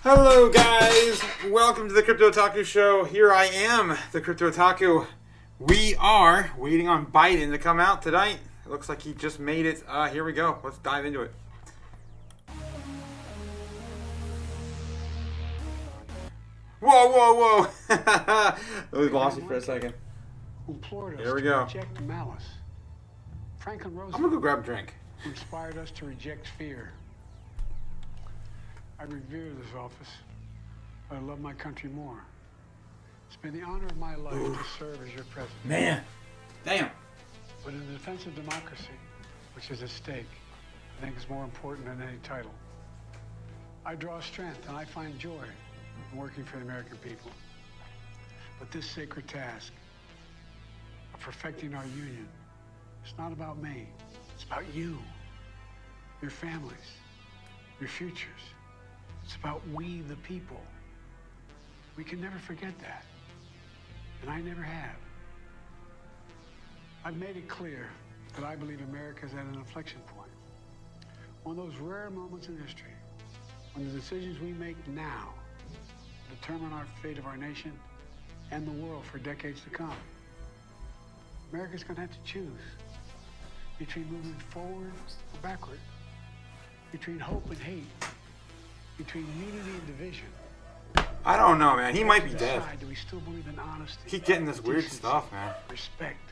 Hello guys, welcome to the Crypto Otaku show. Here I am, the Crypto Otaku. We are waiting on Biden to come out tonight. It looks like he just made it. Here we go. Let's dive into it. Whoa. We lost you for a second. Here we go. Reject malice. Franklin Roosevelt. I'm gonna go grab a drink. Inspired us to reject fear. I revere this office, but I love my country more. It's been the honor of my life to serve as your president. Man, damn. But in the defense of democracy, which is at stake, I think is more important than any title. I draw strength and I find joy in working for the American people. But this sacred task of perfecting our union, it's not about me. It's about you, your families, your futures. It's about we, the people. We can never forget that. And I never have. I've made it clear that I believe America is at an inflection point. One of those rare moments in history when the decisions we make now determine our fate of our nation and the world for decades to come. America's going to have to choose between moving forward or backward, between hope and hate, between unity and division. I don't know, man. He might be dead. Do we still believe in honesty? Keep getting this weird stuff, man. Respect.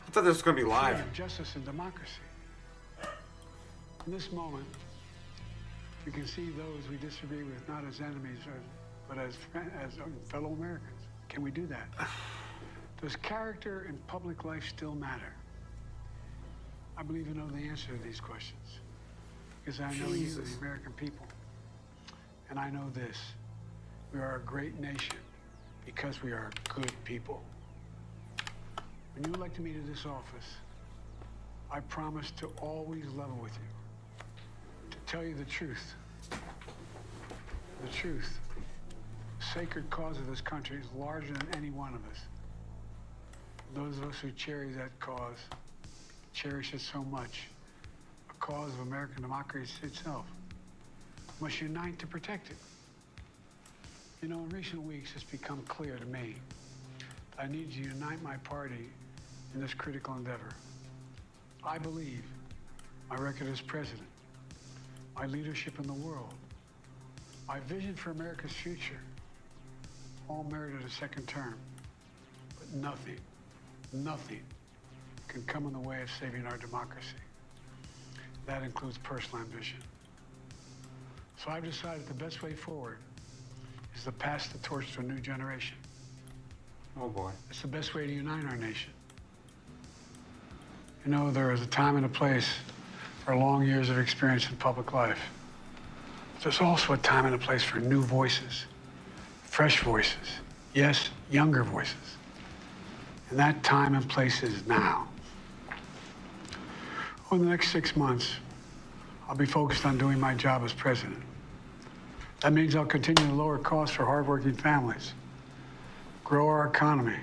I thought this was gonna be live. Freedom, justice, and democracy. In this moment, we can see those we disagree with not as enemies, but as fellow Americans. Can we do that? Does character in public life still matter? I believe I know the answer to these questions because I know you, the American people. And I know this, we are a great nation because we are good people. When you elected me to this office, I promised to always level with you, to tell you the truth. The truth. The sacred cause of this country is larger than any one of us. Those of us who cherish that cause, cherish it so much. A cause of American democracy itself. Must unite to protect it. You know, in recent weeks, it's become clear to me that I need to unite my party in this critical endeavor. I believe my record as president, my leadership in the world, my vision for America's future, all merited a second term. But nothing can come in the way of saving our democracy. That includes personal ambition. So I've decided the best way forward is to pass the torch to a new generation. Oh boy. It's the best way to unite our nation. You know, there is a time and a place for long years of experience in public life. There's also a time and a place for new voices, fresh voices, yes, younger voices. And that time and place is now. Over the next 6 months, I'll be focused on doing my job as president. That means I'll continue to lower costs for hardworking families, grow our economy.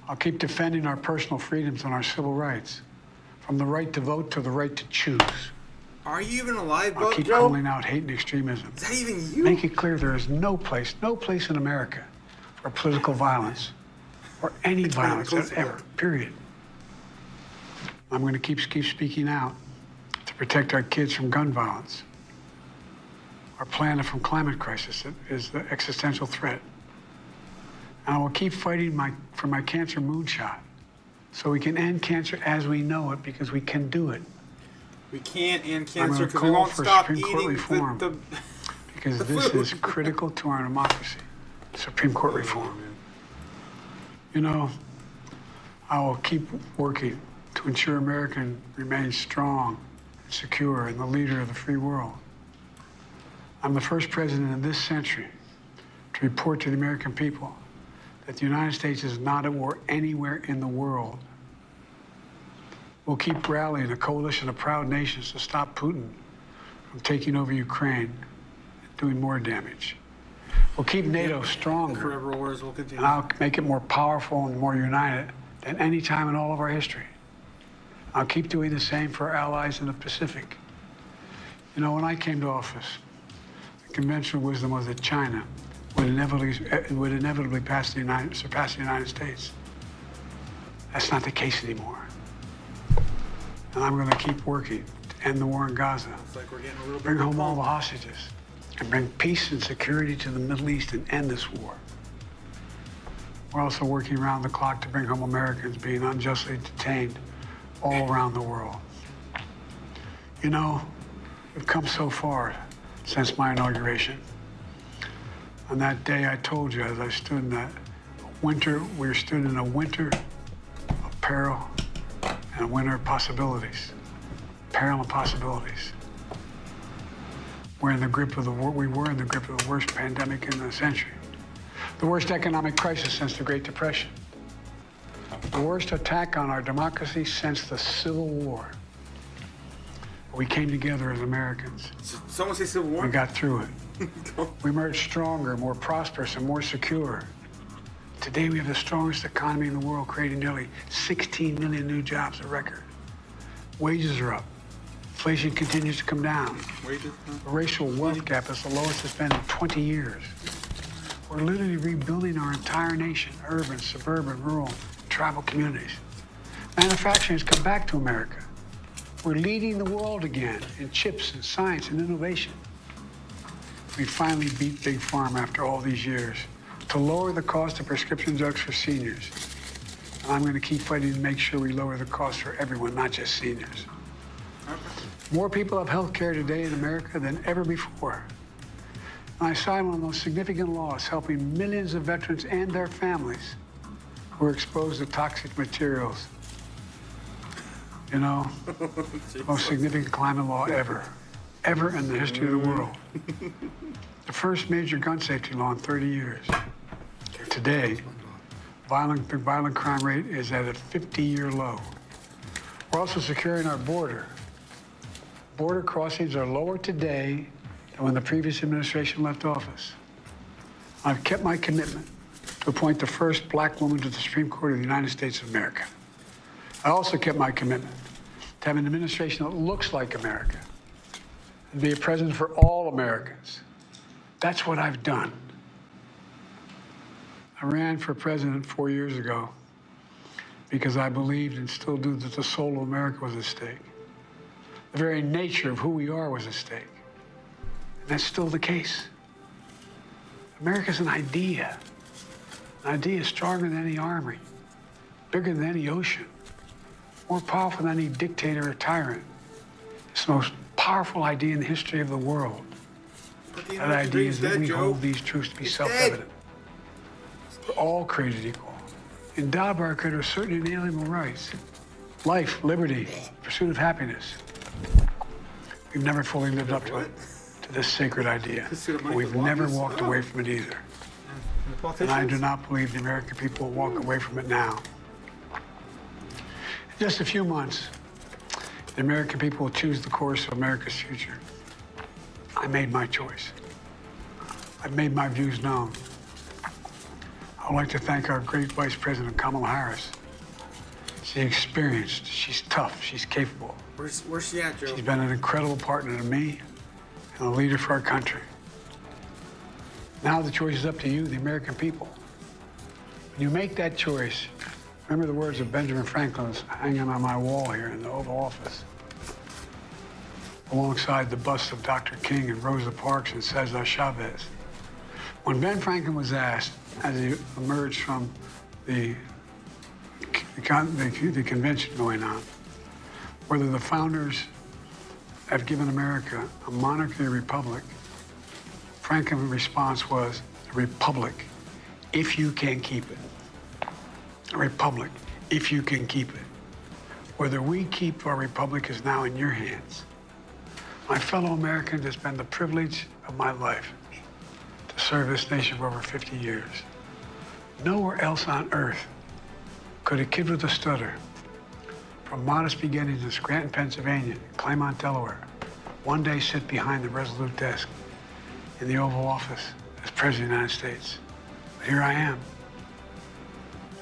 I'll keep defending our personal freedoms and our civil rights, from the right to vote to the right to choose. Are you even alive, I'll keep Joe? calling out hate and extremism. Is that even you? Make it clear there is no place in America for political violence or any violence ever, period. I'm going to keep speaking out to protect our kids from gun violence. Our planet from climate crisis is the existential threat. And I will keep fighting for my cancer moonshot so we can end cancer as we know it because we can do it. We can't end cancer because we call won't for stop Supreme Court eating reform because this is critical to our democracy. Supreme Court reform. You know, I will keep working to ensure America remains strong and secure and the leader of the free world. I'm the first president in this century to report to the American people that the United States is not at war anywhere in the world. We'll keep rallying a coalition of proud nations to stop Putin from taking over Ukraine and doing more damage. We'll keep NATO stronger, forever wars will continue. and I'll make it more powerful and more united than any time in all of our history. I'll keep doing the same for our allies in the Pacific. You know, when I came to office, Conventional wisdom was that China would inevitably surpass the United States. That's not the case anymore. And I'm going to keep working to end the war in Gaza, Like we're getting a little bit bring home all the hostages, and bring peace and security to the Middle East and end this war. We're also working around the clock to bring home Americans being unjustly detained all around the world. You know, we've come so far since my inauguration. On that day, I told you, as I stood in that winter, we stood in a winter of peril and a winter of possibilities. Peril and possibilities. We were in the grip of the worst pandemic in the century. The worst economic crisis since the Great Depression. The worst attack on our democracy since the Civil War. We came together as Americans. Someone say Civil War? We got through it. We emerged stronger, more prosperous, and more secure. Today, we have the strongest economy in the world, creating nearly 16 million new jobs, a record. Wages are up. Inflation continues to come down. Wages? The racial wealth gap is the lowest it's been in 20 years. We're literally rebuilding our entire nation, urban, suburban, rural, tribal communities. Manufacturing has come back to America. We're leading the world again in chips and science and innovation. We finally beat Big Pharma after all these years to lower the cost of prescription drugs for seniors. And I'm going to keep fighting to make sure we lower the cost for everyone, not just seniors. More people have health care today in America than ever before. And I signed one of those significant laws helping millions of veterans and their families who are exposed to toxic materials. You know, the most significant climate law ever in the history of the world. The first major gun safety law in 30 years. Today, the violent crime rate is at a 50-year low. We're also securing our border. Border crossings are lower today than when the previous administration left office. I've kept my commitment to appoint the first black woman to the Supreme Court of the United States of America. I also kept my commitment to have an administration that looks like America and be a president for all Americans. That's what I've done. I ran for president 4 years ago because I believed and still do that the soul of America was at stake. The very nature of who we are was at stake. And that's still the case. America's an idea. An idea stronger than any army, bigger than any ocean, more powerful than any dictator or tyrant. It's the most powerful idea in the history of the world. That idea is that we hold these truths to be self-evident. We're all created equal, endowed by our Creator with certain inalienable rights: life, liberty, pursuit of happiness. We've never fully lived up to this sacred idea, but we've never walked away from it either. And I do not believe the American people will walk away from it now. In just a few months, the American people will choose the course of America's future. I made my choice. I've made my views known. I would like to thank our great Vice President, Kamala Harris. She's experienced, she's tough, she's capable. Where's she at, Joe? She's been an incredible partner to me and a leader for our country. Now the choice is up to you, the American people. When you make that choice, remember the words of Benjamin Franklin hanging on my wall here in the Oval Office, alongside the busts of Dr. King and Rosa Parks and Cesar Chavez. When Ben Franklin was asked, as he emerged from the convention going on, whether the founders have given America a monarchy or republic, Franklin's response was, a republic, if you can keep it. A republic, if you can keep it. Whether we keep our republic is now in your hands. My fellow Americans, it's been the privilege of my life to serve this nation for over 50 years. Nowhere else on earth could a kid with a stutter, from modest beginnings in Scranton, Pennsylvania, Claymont, Delaware, one day sit behind the resolute desk in the Oval Office as President of the United States. But here I am.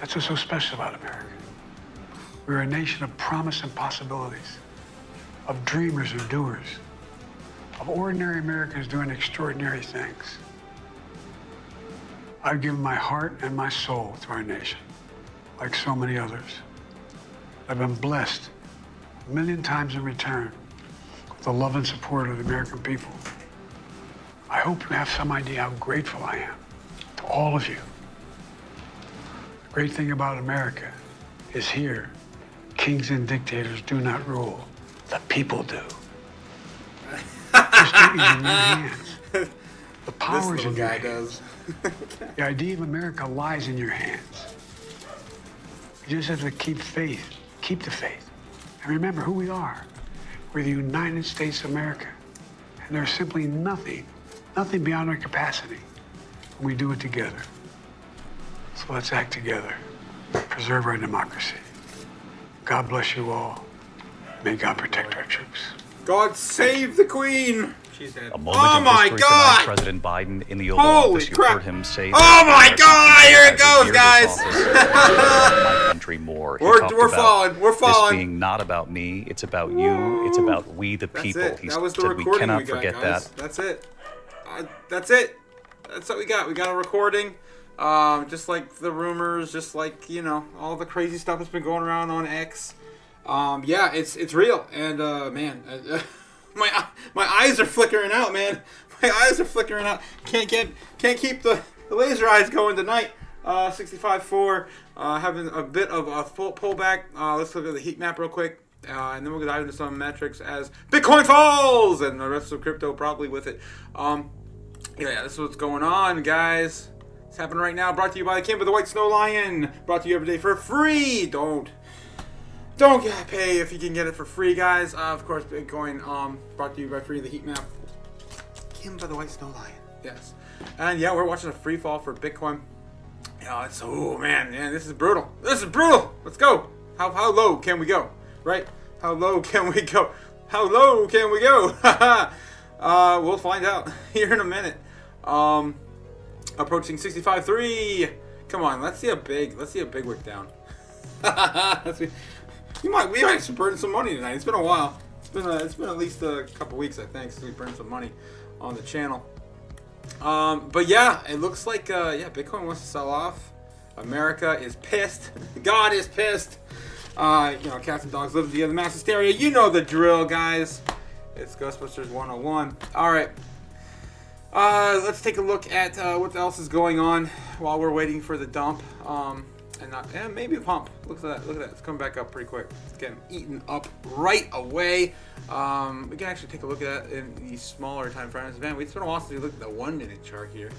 That's what's so special about America. We're a nation of promise and possibilities, of dreamers and doers, of of ordinary Americans doing extraordinary things. I've given my heart and my soul to our nation, like so many others. I've been blessed a million times in return with the love and support of the American people. I hope you have some idea how grateful I am to all of you. The great thing about America is here, kings and dictators do not rule, the people do. Just do it in your hands. The power is in your hands. The idea of America lies in your hands. You just have to keep faith, keep the faith. And remember who we are. We're the United States of America. And there's simply nothing beyond our capacity when we do it together. So let's act together, preserve our democracy. God bless you all. May God protect our troops. God save the Queen! She's dead. A moment Oh in my history God! tonight, President Biden in the Oval Holy Office, you crap. heard him say Oh my that God! Here it goes, Hear guys! this office, my country more. He talked We're about falling. We're falling. This being not about me, it's about you, it's about we the That's people. it. He That was the said recording we cannot we got, forget guys. that. That's it. That's it. That's what we got. We got a recording. Just like the rumors, just like, you know, all the crazy stuff that's been going around on X. Yeah, it's real. And, man, my eyes are flickering out, man. My eyes are flickering out. Can't keep the laser eyes going tonight. 65.4, having a bit of a full pullback. Let's look at the heat map real quick. And then we'll dive into some metrics as Bitcoin falls and the rest of crypto probably with it. Yeah, this is what's going on, guys. It's happening right now. Brought to you by the Camp of the White Snow Lion. Brought to you every day for free. Don't pay if you can get it for free, guys. Of course, Bitcoin. Brought to you by free the heat map. Camp of the White Snow Lion. Yes. And yeah, we're watching a free fall for Bitcoin. Yeah, it's man, this is brutal. This is brutal. Let's go. How low can we go? Right? How low can we go? How low can we go? We'll find out here in a minute. Approaching 65.3. Come on, let's see a big wick down. We might burn some money tonight. It's been a while. It's been at least a couple weeks, I think, since we burned some money on the channel. But yeah, it looks like Bitcoin wants to sell off. America is pissed. God is pissed. Cats and dogs live via the mass hysteria. You know the drill, guys. It's Ghostbusters 101. All right. Let's take a look at what else is going on while we're waiting for the dump. And maybe a pump. Look at that. It's coming back up pretty quick. It's getting eaten up right away. We can actually take a look at that in the smaller time frames. Man, it's been a while since we looked at the 1 minute chart here.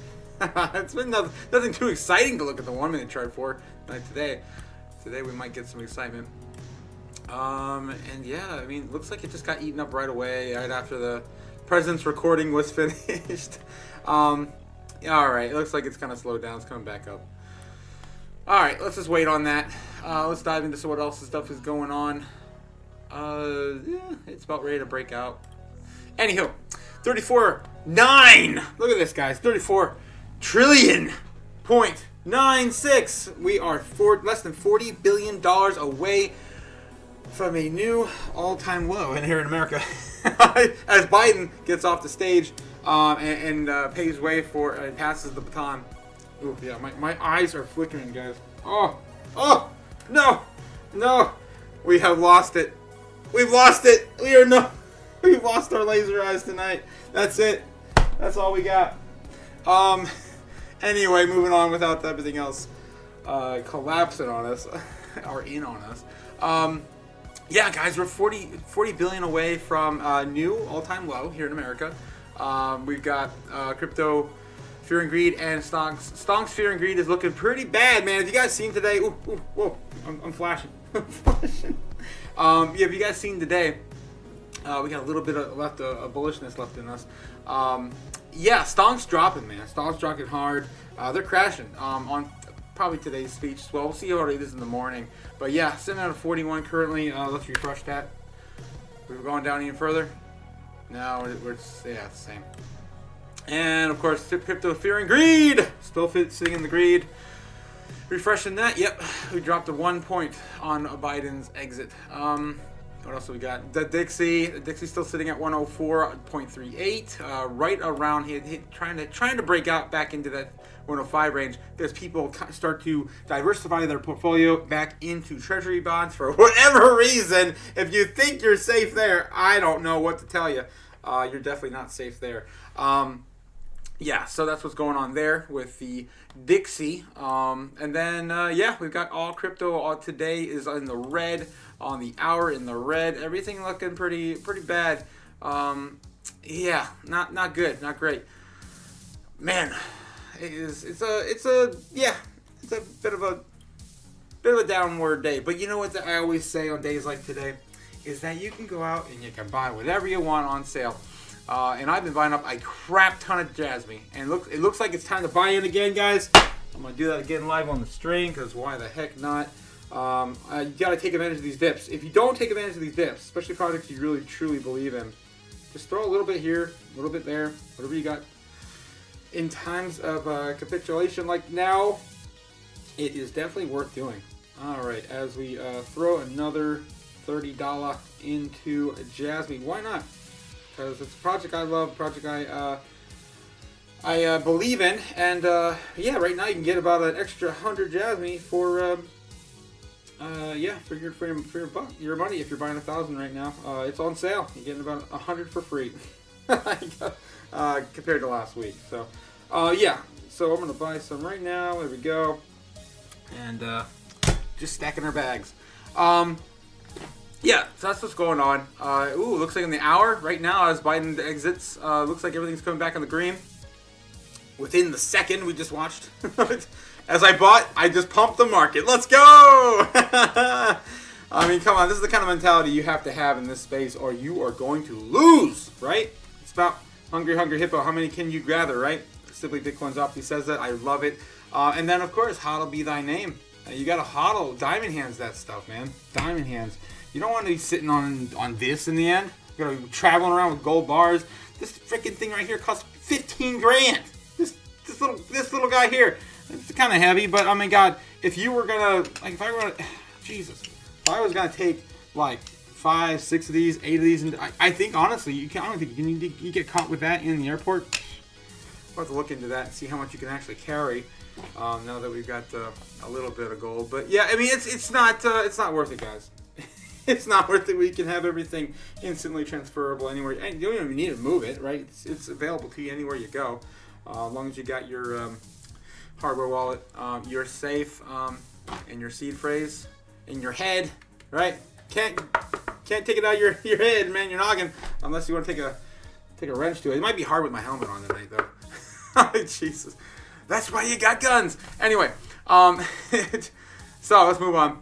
It's been nothing too exciting to look at the 1 minute chart for today. Today we might get some excitement. And yeah, I mean, looks like it just got eaten up right away, right after the president's recording was finished. All right, it looks like it's kind of slowed down. It's coming back up. All right, let's just wait on that. Let's dive into what else stuff is going on. Yeah, it's about ready to break out. Anywho, 34.9. Look at this, guys. 34 trillion point 96. We are less than $40 billion away from a new all-time low in here in America. As Biden gets off the stage and paves way for passes the baton. Ooh, yeah, my eyes are flickering, guys. Oh, no, we have lost it. We've lost it. We've lost our laser eyes tonight. That's it. That's all we got. Anyway, moving on without everything else collapsing on us or in on us. Yeah, guys, we're 40 billion away from new all-time low here in America. We've got crypto fear and greed and stonks. Stonks fear and greed is looking pretty bad, man. Have you guys seen today? Whoa, I'm flashing. Yeah, have you guys seen today? We got a little bit of bullishness left in us. Yeah, stonks dropping, man. Stonks dropping hard. They're crashing on probably today's speech as well. We'll see how it is in the morning. But yeah, sitting at a 41 currently. Let's refresh that. We're going down even further. No, we're the same. And of course, crypto fear and greed. Still sitting in the greed. Refreshing that. Yep, we dropped a 1 point on Biden's exit. What else do we got? The Dixie's still sitting at 104.38, right around here, trying to break out back into that 105 range. There's people start to diversify their portfolio back into treasury bonds for whatever reason. If you think you're safe there, I don't know what to tell you. You're definitely not safe there. Yeah, so that's what's going on there with the Dixie. And then, we've got all crypto today is in the red, on the hour in the red. Everything looking pretty bad. Yeah, not good, not great. Man, it's a bit of a downward day. But you know what I always say on days like today is that you can go out and you can buy whatever you want on sale. And I've been buying up a crap ton of Jasmine. And it looks like it's time to buy in again, guys. I'm going to do that again live on the stream, because why the heck not? You got to take advantage of these dips. If you don't take advantage of these dips, especially projects you really, truly believe in, just throw a little bit here, a little bit there, whatever you got. In times of capitulation like now, it is definitely worth doing. All right, as we throw another $30 into Jasmine, why not? Because it's a project I love, a project I believe in, and right now you can get about an extra 100 Jasmine for your money if you're buying 1,000 right now. It's on sale. You're getting about 100 for free compared to last week. So so I'm gonna buy some right now. There we go, and just stacking our bags. Yeah, so that's what's going on. Looks like in the hour right now as Biden exits, looks like everything's coming back on the green. Within the second we just watched, as I bought, I just pumped the market. Let's go! I mean, come on, this is the kind of mentality you have to have in this space, or you are going to lose, right? It's about hungry hippo. How many can you gather, right? Simply Bitcoin's Opti says that. I love it. And then, of course, hodl be thy name. You got to hodl, diamond hands that stuff, man. Diamond hands. You don't want to be sitting on this in the end. You're going to be traveling around with gold bars. This freaking thing right here costs 15 grand. This little guy here. It's kind of heavy, but I mean, God, if you were going to, like, if I was going to take, like, 5, 6 of these, 8 of these, and I think, honestly, I don't think you get caught with that in the airport. We'll have to look into that and see how much you can actually carry. Now that we've got a little bit of gold, but yeah, I mean, it's not worth it, guys. It's not worth it. We can have everything instantly transferable anywhere, and you don't even need to move it, right? It's available to you anywhere you go, as long as you got your hardware wallet, your safe, and your seed phrase in your head, right? Can't take it out of your head, man. Your noggin, unless you want to take a wrench to it. It might be hard with my helmet on tonight, though. Jesus. That's why you got guns. Anyway, so let's move on.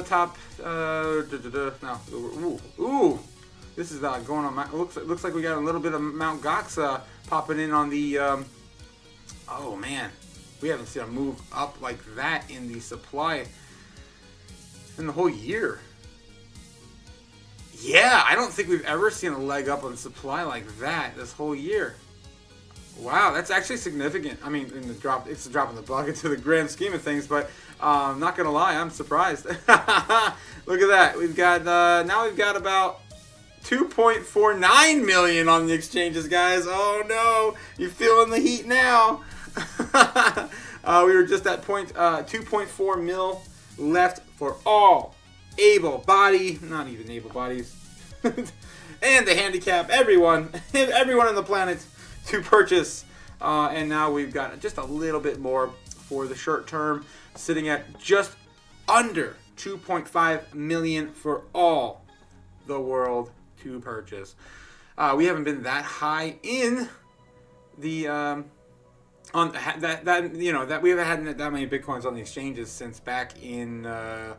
Top. No. Ooh. This is going on. Looks like we got a little bit of Mount Gox popping in on the. Oh man, we haven't seen a move up like that in the supply in the whole year. Yeah, I don't think we've ever seen a leg up on supply like that this whole year. Wow, that's actually significant. I mean, it's a drop in the bucket to the grand scheme of things, but not gonna lie, I'm surprised. Look at that. We've got now we've got about 2.49 million on the exchanges, guys. Oh no, you're feeling the heat now. We were just at 2.4 mil left for all not even able bodies, and the handicap, everyone on the planet to purchase, and now we've got just a little bit more for the short term, sitting at just under 2.5 million for all the world to purchase. We haven't been that high in the on that we haven't had that many bitcoins on the exchanges since back in the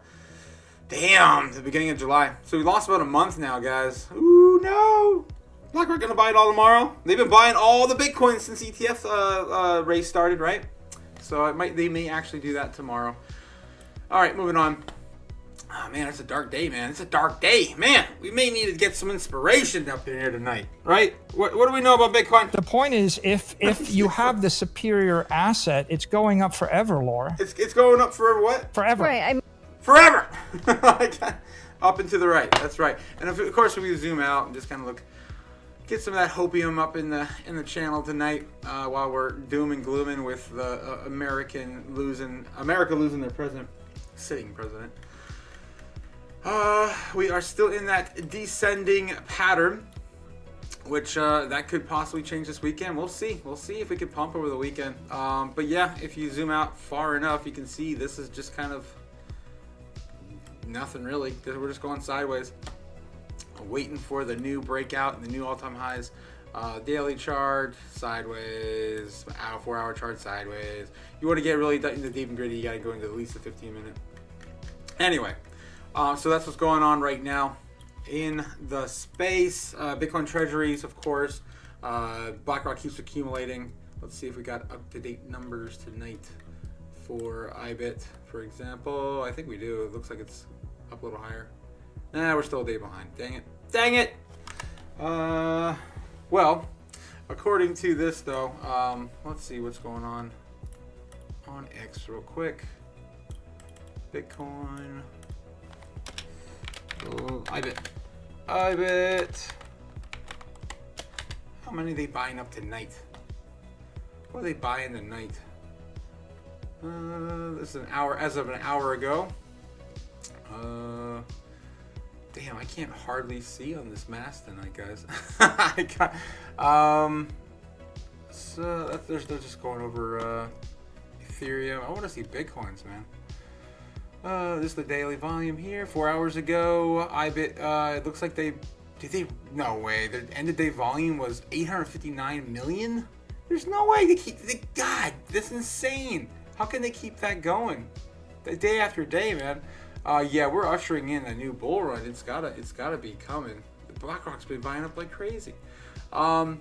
beginning of July. So we lost about a month now, guys. Ooh no. BlackRock gonna buy it all tomorrow. They've been buying all the Bitcoin since ETF race started, right? So they may actually do that tomorrow. All right, moving on. Oh man, it's a dark day, man. It's a dark day, man. We may need to get some inspiration up in here tonight, right? What do we know about Bitcoin? The point is, if you have the superior asset, it's going up forever, Laura. It's going up for what? Forever. Right. forever. Up and to the right. That's right. And of course, we zoom out and just kind of look, get some of that hopium up in the channel tonight while we're doom and glooming with the America losing their sitting president. We are still in that descending pattern, which that could possibly change this weekend. We'll see. We'll see if we can pump over the weekend. But yeah, if you zoom out far enough, you can see this is just kind of nothing really. We're just going sideways, waiting for the new breakout and the new all-time highs. Daily chart sideways, 4-hour chart sideways. You want to get really into deep and gritty, you got to go into at least the 15-minute. Anyway, so that's what's going on right now in the space. Bitcoin treasuries, of course. BlackRock keeps accumulating. Let's see if we got up-to-date numbers tonight for IBIT, for example. I think we do. It looks like it's up a little higher. Nah, we're still a day behind. Dang it. Dang it! Well, according to this, though, let's see what's going on X real quick. Bitcoin. Oh, IBIT. How many are they buying up tonight? What are they buying tonight? This is an hour, as of an hour ago. Damn, I can't hardly see on this mask tonight, guys. So they're just going over Ethereum. I want to see Bitcoins, man. This is the daily volume here. 4 hours ago, IBIT. It looks like no way. Their end of day volume was 859 million. There's no way God, that's insane. How can they keep that going? Day after day, man. Yeah, we're ushering in a new bull run. It's gotta be coming. The BlackRock's been buying up like crazy. So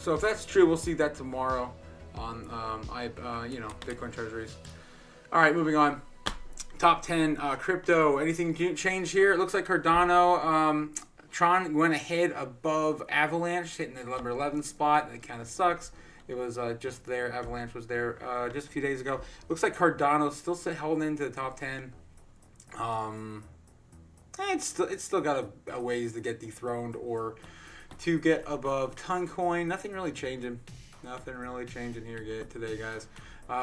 if that's true, we'll see that tomorrow on Bitcoin treasuries. All right, moving on. Top 10 crypto. Anything change here? It looks like Cardano, Tron went ahead above Avalanche, hitting the number 11 spot. That kind of sucks. It was just there. Avalanche was there just a few days ago. Looks like Cardano's still holding into the top 10. It's still got a ways to get dethroned or to get above Toncoin. Nothing really changing. Nothing really changing here today, guys.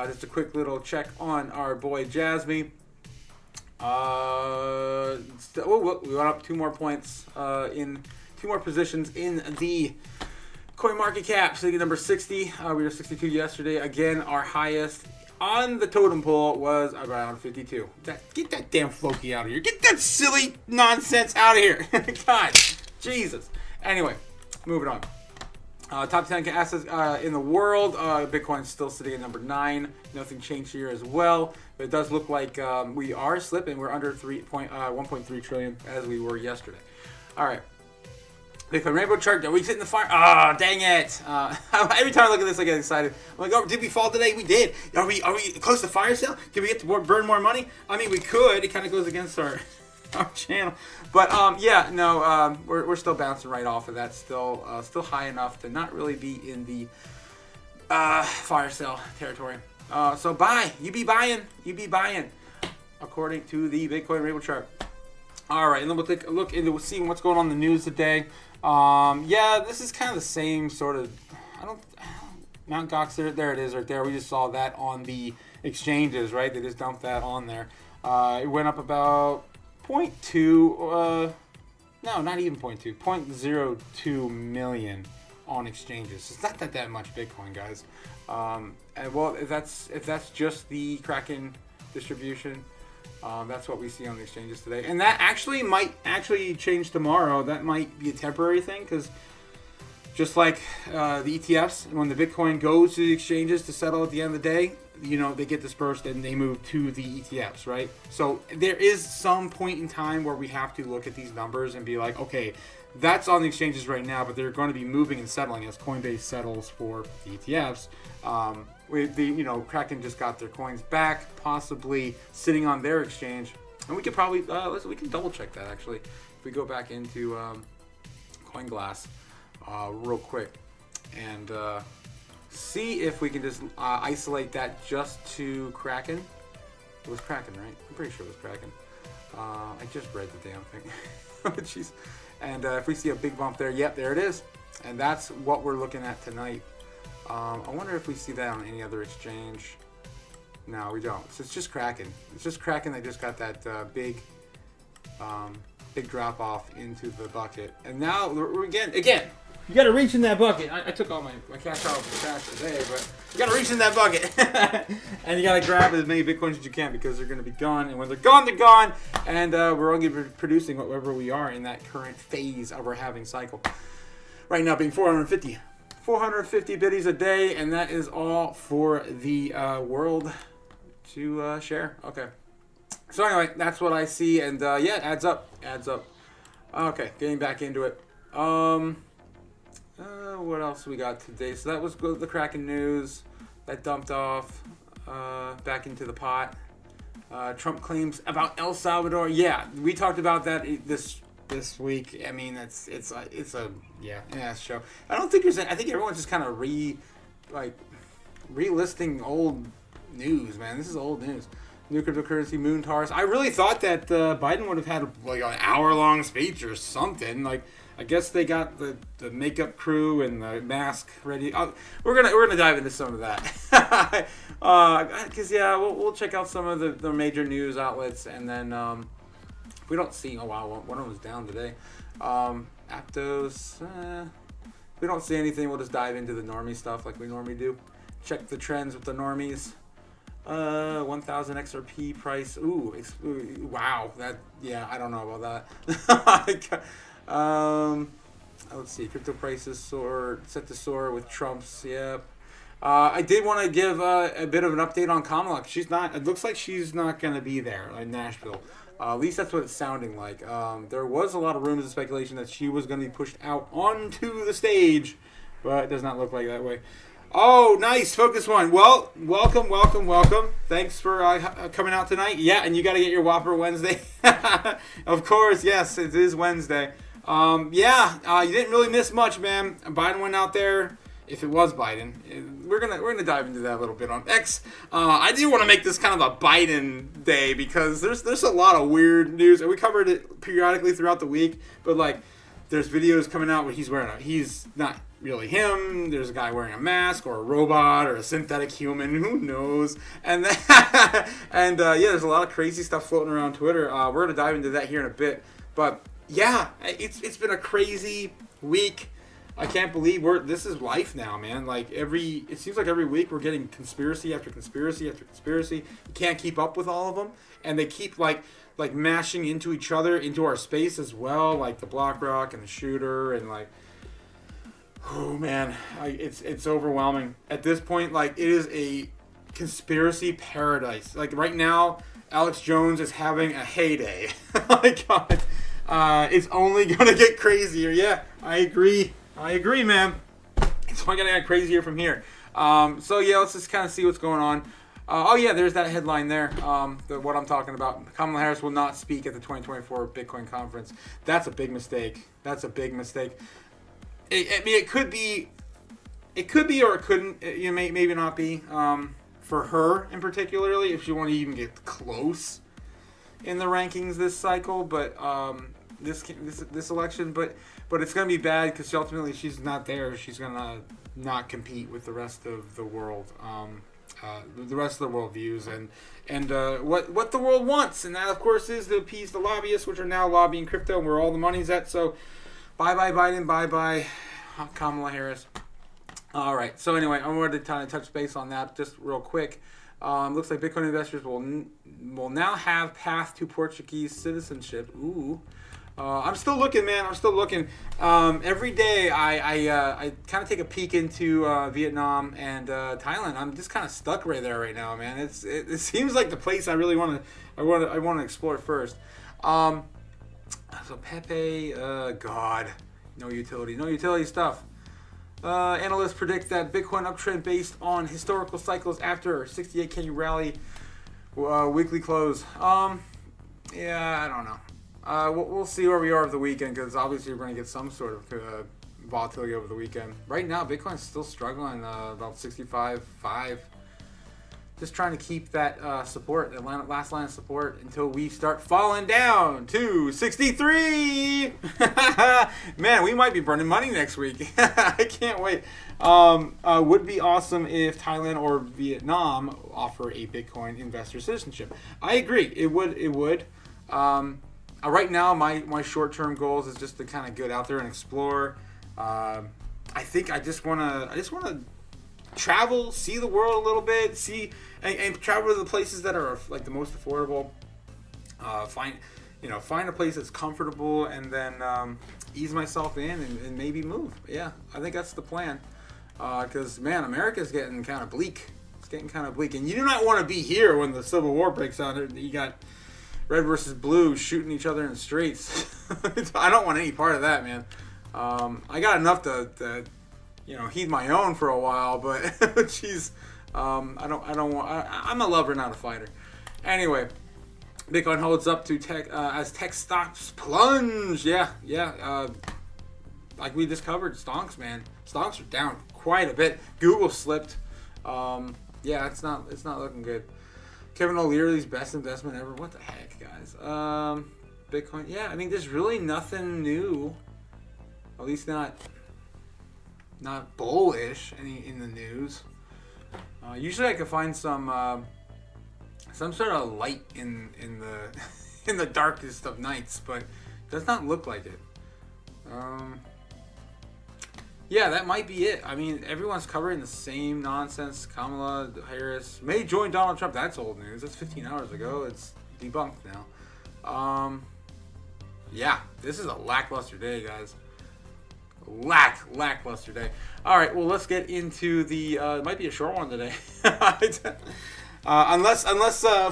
Just a quick little check on our boy Jasmine. We went up 2 more points in 2 more positions in the coin market cap. So number 60. We were 62 yesterday. Again, our highest on the totem pole was around 52. Get that damn Floki out of here. Get that silly nonsense out of here. God, Jesus. Anyway, moving on. Top 10 assets in the world. Bitcoin's still sitting at number 9. Nothing changed here as well. But it does look like we are slipping. We're under 1.3 trillion as we were yesterday. All right. Bitcoin rainbow chart. Are we hitting the fire? Ah, dang it. Every time I look at this, I get excited. I'm like, oh, did we fall today? We did. Are we close to fire sale? Can we get to burn more money? I mean, we could. It kind of goes against our channel. But yeah, no, we're still bouncing right off of that. Still high enough to not really be in the fire sale territory. So buy. You be buying. According to the Bitcoin rainbow chart. All right, and then we'll take a look into seeing what's going on in the news today. Yeah, this is kind of the same sort of. Mount Gox, there it is right there. We just saw that on the exchanges, right? They just dumped that on there. It went up about 0.2. No, not even 0.2. 0.02 million on exchanges. It's not that much Bitcoin, guys. And well, if that's just the Kraken distribution. That's what we see on the exchanges today. And that might change tomorrow. That might be a temporary thing because just like the ETFs, when the Bitcoin goes to the exchanges to settle at the end of the day, they get dispersed and they move to the ETFs, right? So there is some point in time where we have to look at these numbers and be like, okay, that's on the exchanges right now, but they're going to be moving and settling as Coinbase settles for the ETFs. Kraken just got their coins back, possibly sitting on their exchange, and we could probably we can double check that actually if we go back into CoinGlass real quick and see if we can just isolate that just to Kraken It was cracking, right? I'm pretty sure it was cracking. I just read the damn thing. Jeez. And if we see a big bump there, yep, there it is. And that's what we're looking at tonight. I wonder if we see that on any other exchange. No, we don't. So it's just cracking. It's just cracking. They just got that big drop off into the bucket. And now we're again. You got to reach in that bucket. I took all my cash out of the cash today, but you got to reach in that bucket. And you got to grab as many Bitcoins as you can because they're going to be gone. And when they're gone, they're gone. And we're only producing whatever we are in that current phase of our halving cycle. Right now being 450 biddies a day. And that is all for the world to share. Okay. So anyway, that's what I see. And yeah, it adds up. Okay, getting back into it. What else we got today? So that was the Kraken news that dumped off back into the pot. Trump claims about El Salvador. Yeah, we talked about that this week. I mean, it's a show. I don't think I think everyone's just kind of relisting old news, man. This is old news. New cryptocurrency, moon tars. I really thought that Biden would have had like an hour-long speech or something. Like, I guess they got the makeup crew and the mask ready. We're gonna dive into some of that. Cause yeah, we'll check out some of the major news outlets, and then we don't see. Oh wow, one of them was down today. Aptos. We don't see anything. We'll just dive into the normie stuff like we normally do. Check the trends with the normies. 1,000 XRP price. Ooh, wow. I don't know about that. Let's see. Crypto prices set to soar with Trump's. Yep. I did want to give a bit of an update on Kamala. It looks like she's not going to be there in Nashville. At least that's what it's sounding like. There was a lot of rumors and speculation that she was going to be pushed out onto the stage, but it does not look like that way. Oh, nice. Focus one. Well, welcome. Thanks for coming out tonight. Yeah, and you got to get your Whopper Wednesday. Of course, yes, it is Wednesday. You didn't really miss much, man. Biden went out there. If it was Biden, we're gonna dive into that a little bit on X. I do want to make this kind of a Biden day because there's a lot of weird news, and we covered it periodically throughout the week. But like, there's videos coming out where he's not really him. There's a guy wearing a mask or a robot or a synthetic human. Who knows? And then, there's a lot of crazy stuff floating around Twitter. We're gonna dive into that here in a bit. But yeah, it's been a crazy week. I can't believe this is life now, man. Like it seems like every week we're getting conspiracy after conspiracy after conspiracy. You can't keep up with all of them, and they keep like mashing into each other, into our space as well, like the BlackRock and the shooter, and like, oh man, it's overwhelming at this point. Like, it is a conspiracy paradise. Like right now, Alex Jones is having a heyday. Oh my God, it's only gonna get crazier. Yeah, I agree, man. It's only gonna get crazier from here. So yeah, let's just kind of see what's going on. There's that headline there. What I'm talking about. Kamala Harris will not speak at the 2024 Bitcoin conference. That's a big mistake. It could be, or it couldn't. Maybe not be. For her in particularly, if she won't even get close in the rankings this cycle, but this election, but it's gonna be bad because ultimately she's not there. She's gonna not compete with the rest of the world. The rest of the world views and what the world wants, and that of course is to appease the lobbyists, which are now lobbying crypto and where all the money's at. So bye Biden, bye Kamala Harris. All right, so anyway, I wanted to kind of touch base on that just real quick. Looks like Bitcoin investors will now have path to Portuguese citizenship. Ooh. I'm still looking, man. Every day I kind of take a peek into Vietnam and Thailand. I'm just kind of stuck right there right now, man. It seems like the place I really want to explore first. So Pepe, God, no utility stuff. Analysts predict that Bitcoin uptrend based on historical cycles after 68K rally weekly close. I don't know. We'll see where we are over the weekend because obviously we're going to get some sort of volatility over the weekend. Right now, Bitcoin's still struggling about 65.5 just trying to keep that support, that last line of support, until we start falling down to 63. Man, we might be burning money next week. I can't wait. Would be awesome if Thailand or Vietnam offer a Bitcoin investor citizenship. I agree. It would. Right now, my short-term goals is just to kind of get out there and explore. I think I just want to travel, see the world a little bit, and travel to the places that are like the most affordable. Find a place that's comfortable, and then ease myself in and maybe move. Yeah, I think that's the plan. Because man, America's getting kind of bleak. It's getting kind of bleak, and you do not want to be here when the Civil War breaks out. You got red versus blue shooting each other in the streets. I don't want any part of that, man. I got enough to heed my own for a while, but jeez, I don't want. I'm a lover, not a fighter. Anyway, Bitcoin holds up to tech as tech stocks plunge. Yeah. Like we just covered, stonks, man. Stonks are down quite a bit. Google slipped. Yeah, it's not looking good. Kevin O'Leary's best investment ever. What the heck, guys? Bitcoin. Yeah, I mean, there's really nothing new. At least not bullish in the news. Usually, I could find some sort of light in the in the darkest of nights, but it does not look like it. Yeah, that might be it. I mean, everyone's covering the same nonsense. Kamala Harris may join Donald Trump. That's old news. That's 15 hours ago. It's debunked now. Yeah, this is a lackluster day, guys. Lackluster day. All right, well, let's get into the. It might be a short one today. Unless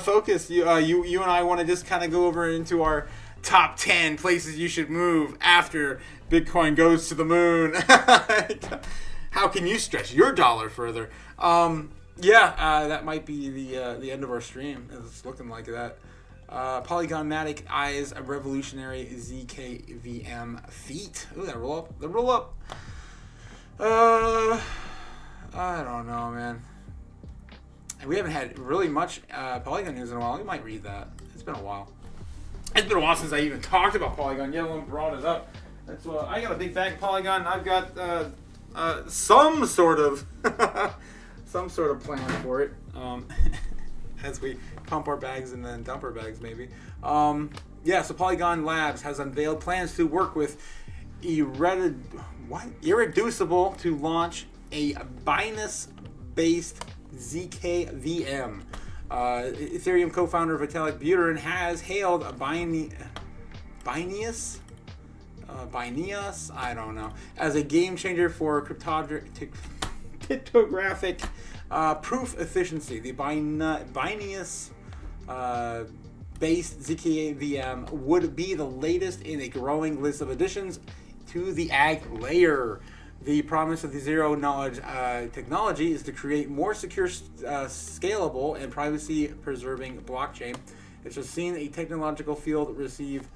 Focus, you and I want to just kind of go over into our top 10 places you should move after Bitcoin goes to the moon. How can you stretch your dollar further? That might be the end of our stream. It's looking like that. Polygonmatic eyes a revolutionary ZKVM feat. Ooh, that roll up. I don't know, man. And we haven't had really much Polygon news in a while. We might read that. It's been a while. It's been a while since I even talked about Polygon, yet alone brought it up. That's I got a big bag of Polygon. I've got some sort of plan for it. As we pump our bags and then dump our bags, maybe. So Polygon Labs has unveiled plans to work with Irreducible to launch a Binance-based ZKVM. Ethereum co-founder Vitalik Buterin has hailed Binance, I don't know, as a game changer for cryptographic proof efficiency. The Binance based ZKVM would be the latest in a growing list of additions to the AG layer. The promise of the zero-knowledge technology is to create more secure, scalable, and privacy-preserving blockchain. It has seen a technological field receive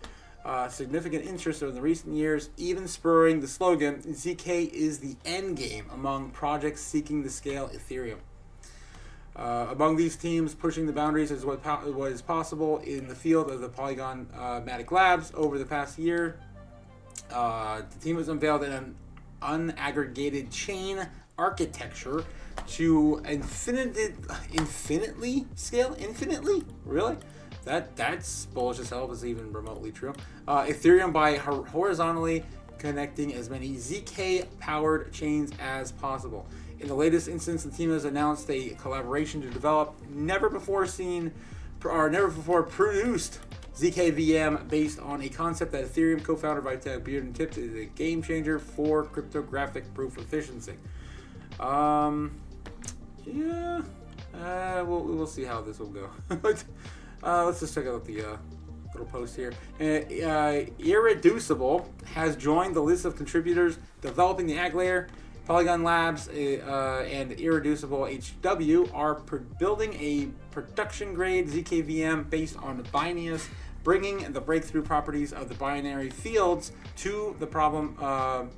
significant interest over the recent years, even spurring the slogan, ZK is the endgame among projects seeking to scale Ethereum. Among these teams pushing the boundaries is what is possible in the field of the Polygon-matic Labs over the past year. The team has unveiled an unaggregated chain architecture to infinitely scale. Really? That's bullish as hell if it's even remotely true. Ethereum by horizontally connecting as many ZK powered chains as possible. In the latest instance, the team has announced a collaboration to develop never before produced ZKVM based on a concept that Ethereum co-founder Vitalik Buterin tipped is a game changer for cryptographic proof efficiency. We'll see how this will go. Let's just check out the little post here. Irreducible has joined the list of contributors developing the AG layer. Polygon Labs and Irreducible HW are building a production-grade ZKVM based on Binance, bringing the breakthrough properties of the binary fields to the problem of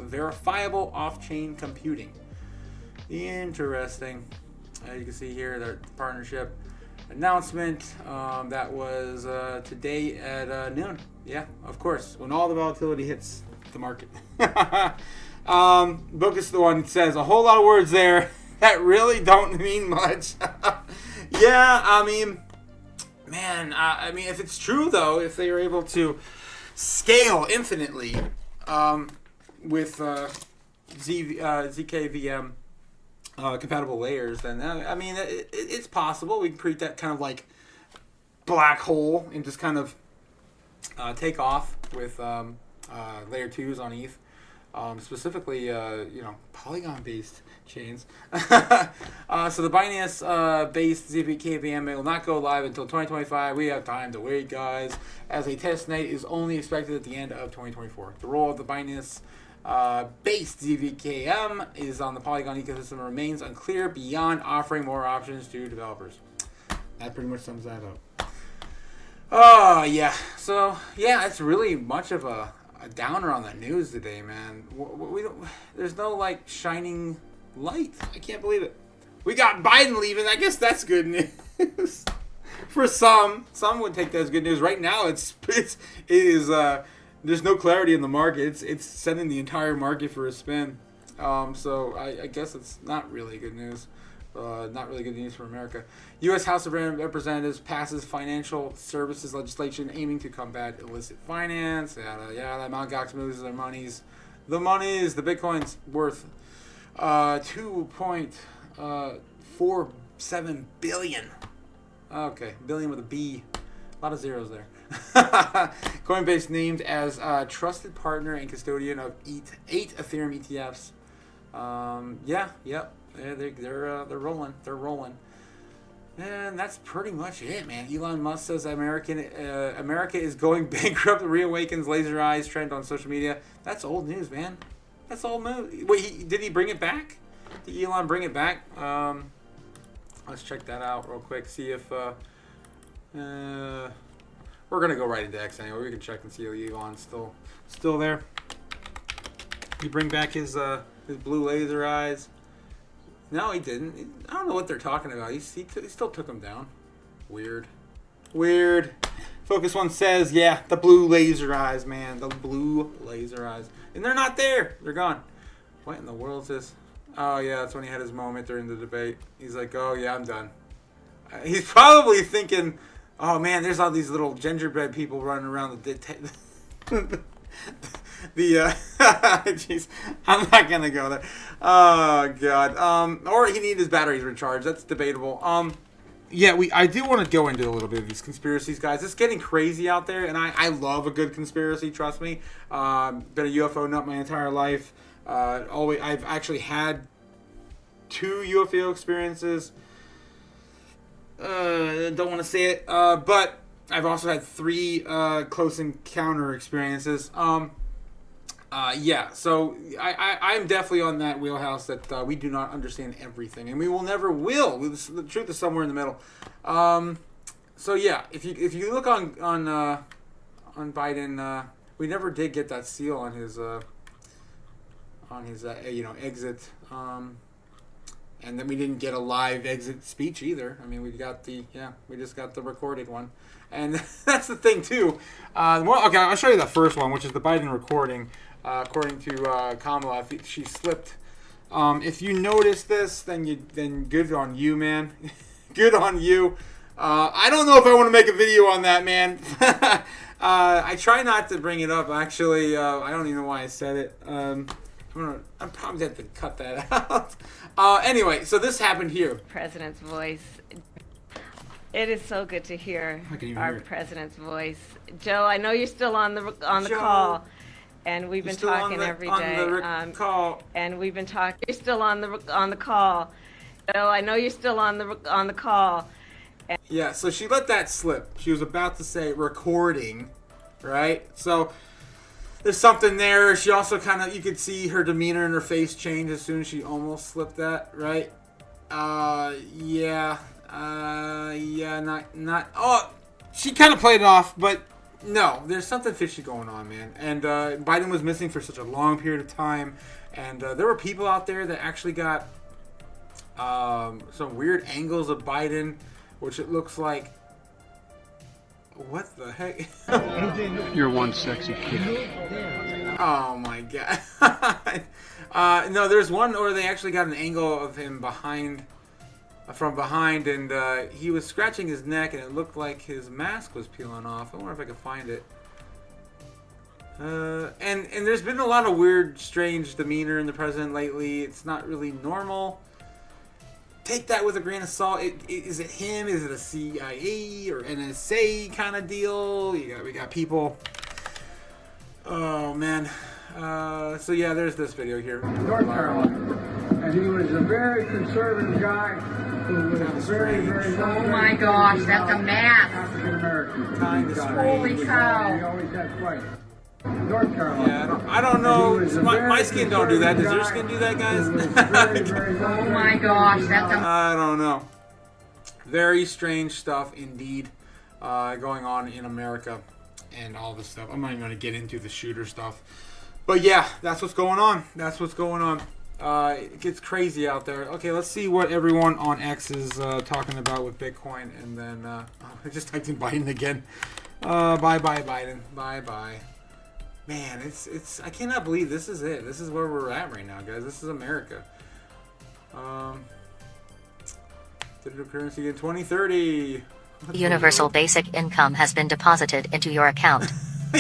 verifiable off-chain computing. Interesting. You can see here the partnership announcement that was today at noon. Yeah, of course, when all the volatility hits the market. Book is the one that says a whole lot of words there that really don't mean much. Yeah, I mean, man, I mean, if it's true though, if they were able to scale infinitely with ZKVM compatible layers, then I mean, it's possible we can create that kind of like black hole and just kind of take off with layer 2s on ETH. Specifically, Polygon-based chains. So the Binance-based ZKVM will not go live until 2025. We have time to wait, guys, as a testnet is only expected at the end of 2024. The role of the Binance-based ZKVM is on the Polygon ecosystem remains unclear beyond offering more options to developers. That pretty much sums that up. Oh, yeah. So, yeah, it's really much of a downer on the news today, man. We don't. There's no like shining light. I can't believe it. We got Biden leaving. I guess that's good news for some. Some would take that as good news. Right now, it is. There's no clarity in the market. It's sending the entire market for a spin. So I guess it's not really good news. Not really good news for America. U.S. House of Representatives passes financial services legislation aiming to combat illicit finance. Yada. Mt. Gox moves their monies. The Bitcoin's worth $2.47 billion. Okay, billion with a B. A lot of zeros there. Coinbase named as trusted partner and custodian of 8 Ethereum ETFs. Yep. They're rolling. They're rolling. And that's pretty much it, man. Elon Musk says America is going bankrupt. Reawakens laser eyes trend on social media. That's old news, man. That's old news. Wait, did he bring it back? Did Elon bring it back? Let's check that out real quick. See if we're gonna go right into X anyway. We can check and see if Elon's still there. He bring back his blue laser eyes. No, he didn't. I don't know what they're talking about. He still took him down. Weird. Focus One says, yeah, the blue laser eyes, man. The blue laser eyes. And they're not there. They're gone. What in the world is this? Oh, yeah, that's when he had his moment during the debate. He's like, oh, yeah, I'm done. He's probably thinking, oh, man, there's all these little gingerbread people running around the jeez, I'm not gonna go there. Oh god. Or he needs his batteries recharged. That's debatable. I do want to go into a little bit of these conspiracies, guys. It's getting crazy out there, and I love a good conspiracy. Trust me. Been a UFO nut my entire life. I've actually had 2 UFO experiences. Don't want to say it. But I've also had 3 close encounter experiences. So I'm definitely on that wheelhouse that we do not understand everything, and we will never will. The truth is somewhere in the middle. If you look on Biden, we never did get that seal on his exit, and then we didn't get a live exit speech either. I mean, we just got the recorded one, and that's the thing too. I'll show you the first one, which is the Biden recording. According to Kamala, she slipped. If you notice this, then good on you, man. Good on you. I don't know if I want to make a video on that, man. I try not to bring it up. Actually, I don't even know why I said it. I'm probably have to cut that out. Anyway, so this happened here. President's voice. It is so good to hear our president's voice. Joe, I know you're still on the call. And we've been talking every day. And we've been talking. You're still on the call. So I know you're still on the call. Yeah. So she let that slip. She was about to say recording, right? So there's something there. She also you could see her demeanor and her face change as soon as she almost slipped that, right? Not. Oh, she kind of played it off, but. No, there's something fishy going on, man. And Biden was missing for such a long period of time. And there were people out there that actually got Some weird angles of Biden, which it looks like. What the heck? You're one sexy kid. Oh my god. No, there's one where they actually got an angle of him from behind, and he was scratching his neck, and it looked like his mask was peeling off. I wonder if I can find it. And there's been a lot of weird, strange demeanor in the president lately. It's not really normal. Take that with a grain of salt. Is it him? Is it a CIA or NSA kind of deal? We got people. Oh man. So yeah, there's this video here. North Carolina, and he was a very conservative guy who was very, very. Oh my gosh, that's a mask. African American. Holy cow. He always had fight. North Carolina. Yeah, I don't know. My skin don't do that. Does your skin do that, guys? Oh my gosh, that's a... I don't know. Very strange stuff indeed going on in America and all this stuff. I'm not even going to get into the shooter stuff. But yeah, that's what's going on. That's what's going on. It gets crazy out there. Okay, let's see what everyone on X is talking about with Bitcoin. And then I just typed in Biden again. Bye-bye, Biden. Bye-bye. Man, it's I cannot believe this is it. This is where we're at right now, guys. This is America. Digital currency in 2030. Universal basic income has been deposited into your account.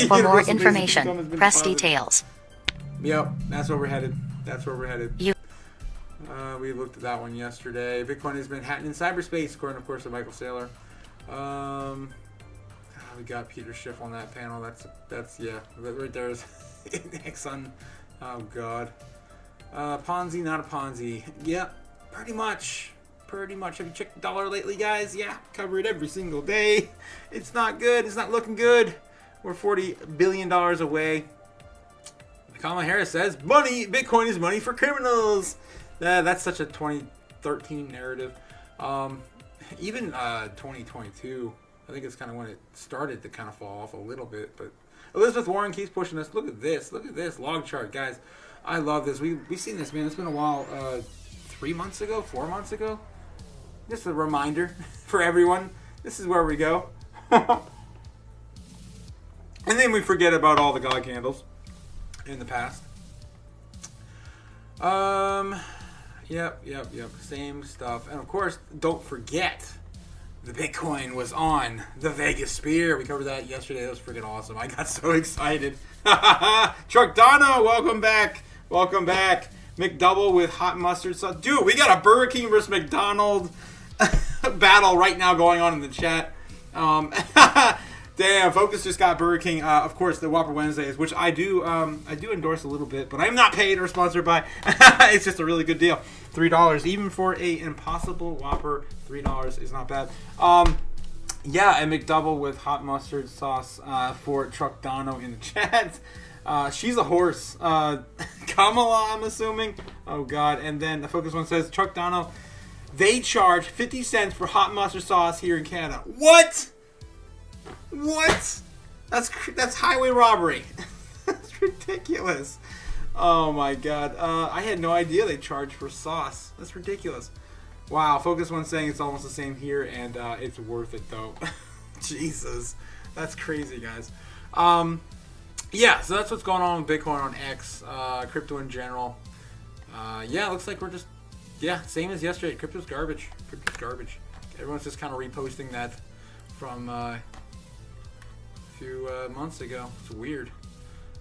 For more information, press details. Yep, that's where we're headed. That's where we're headed. We looked at that one yesterday. Bitcoin has been hacked in cyberspace, according, of course, to Michael Saylor. We got Peter Schiff on that panel. That's yeah, right there is Exxon. Oh God, Ponzi, not a Ponzi. Yeah, pretty much. Pretty much. Have you checked the dollar lately, guys? Yeah, cover it every single day. It's not good. It's not looking good. We're $40 billion away. Kamala Harris says, "Money, Bitcoin is money for criminals." That's such a 2013 narrative. Even 2022. I think it's kind of when it started to kind of fall off a little bit, but Elizabeth Warren keeps pushing us. Look at this log chart, guys. I love this. We've seen this, man. It's been a while. 3 months ago, 4 months ago. Just a reminder for everyone. This is where we go. And then we forget about all the God candles in the past. Yep. Same stuff. And of course, don't forget. The Bitcoin was on the Vegas Spear. We covered that yesterday. That was freaking awesome. I got so excited. Truck Donna, welcome back. Welcome back. McDouble with hot mustard sauce. Dude, we got a Burger King versus McDonald's battle right now going on in the chat. Damn, Focus just got Burger King. Of course, the Whopper Wednesdays, which I do endorse a little bit, but I'm not paid or sponsored by. It's just a really good deal. $3, even for a Impossible Whopper. $3 is not bad. Yeah, a McDouble with hot mustard sauce for Truck Dono in the chat. She's a horse. Kamala, I'm assuming. Oh God. And then the Focus one says Truck Dono. They charge 50 cents for hot mustard sauce here in Canada. What? What? That's highway robbery. That's ridiculous. Oh my God. I had no idea they charge for sauce. That's ridiculous. Wow. Focus one saying it's almost the same here, and it's worth it though. Jesus. That's crazy, guys. Yeah, so that's what's going on with Bitcoin on X, crypto in general. Yeah, it looks like we're just, same as yesterday. Crypto's garbage. Crypto's garbage. Everyone's just kind of reposting that from a few months ago. It's weird.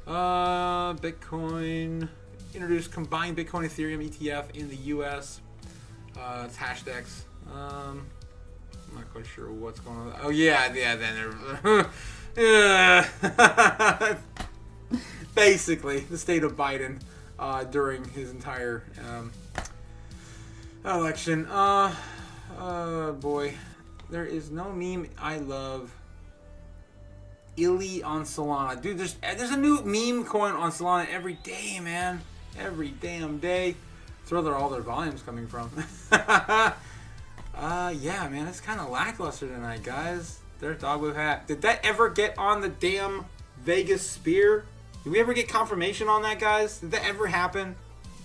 Bitcoin introduced combined Bitcoin Ethereum ETF in the US. It's hashtags. I'm not quite sure what's going on. Oh yeah, then yeah. Basically, the state of Biden during his entire election. Boy, there is no meme I love. Illy on Solana, dude. There's a new meme coin on Solana every day, man. Every damn day. That's where all their volume's coming from. Yeah, man, it's kind of lackluster tonight, guys. There's Dog with Hat. Did that ever get on the damn Vegas Spear? Did we ever get confirmation on that, guys? Did that ever happen?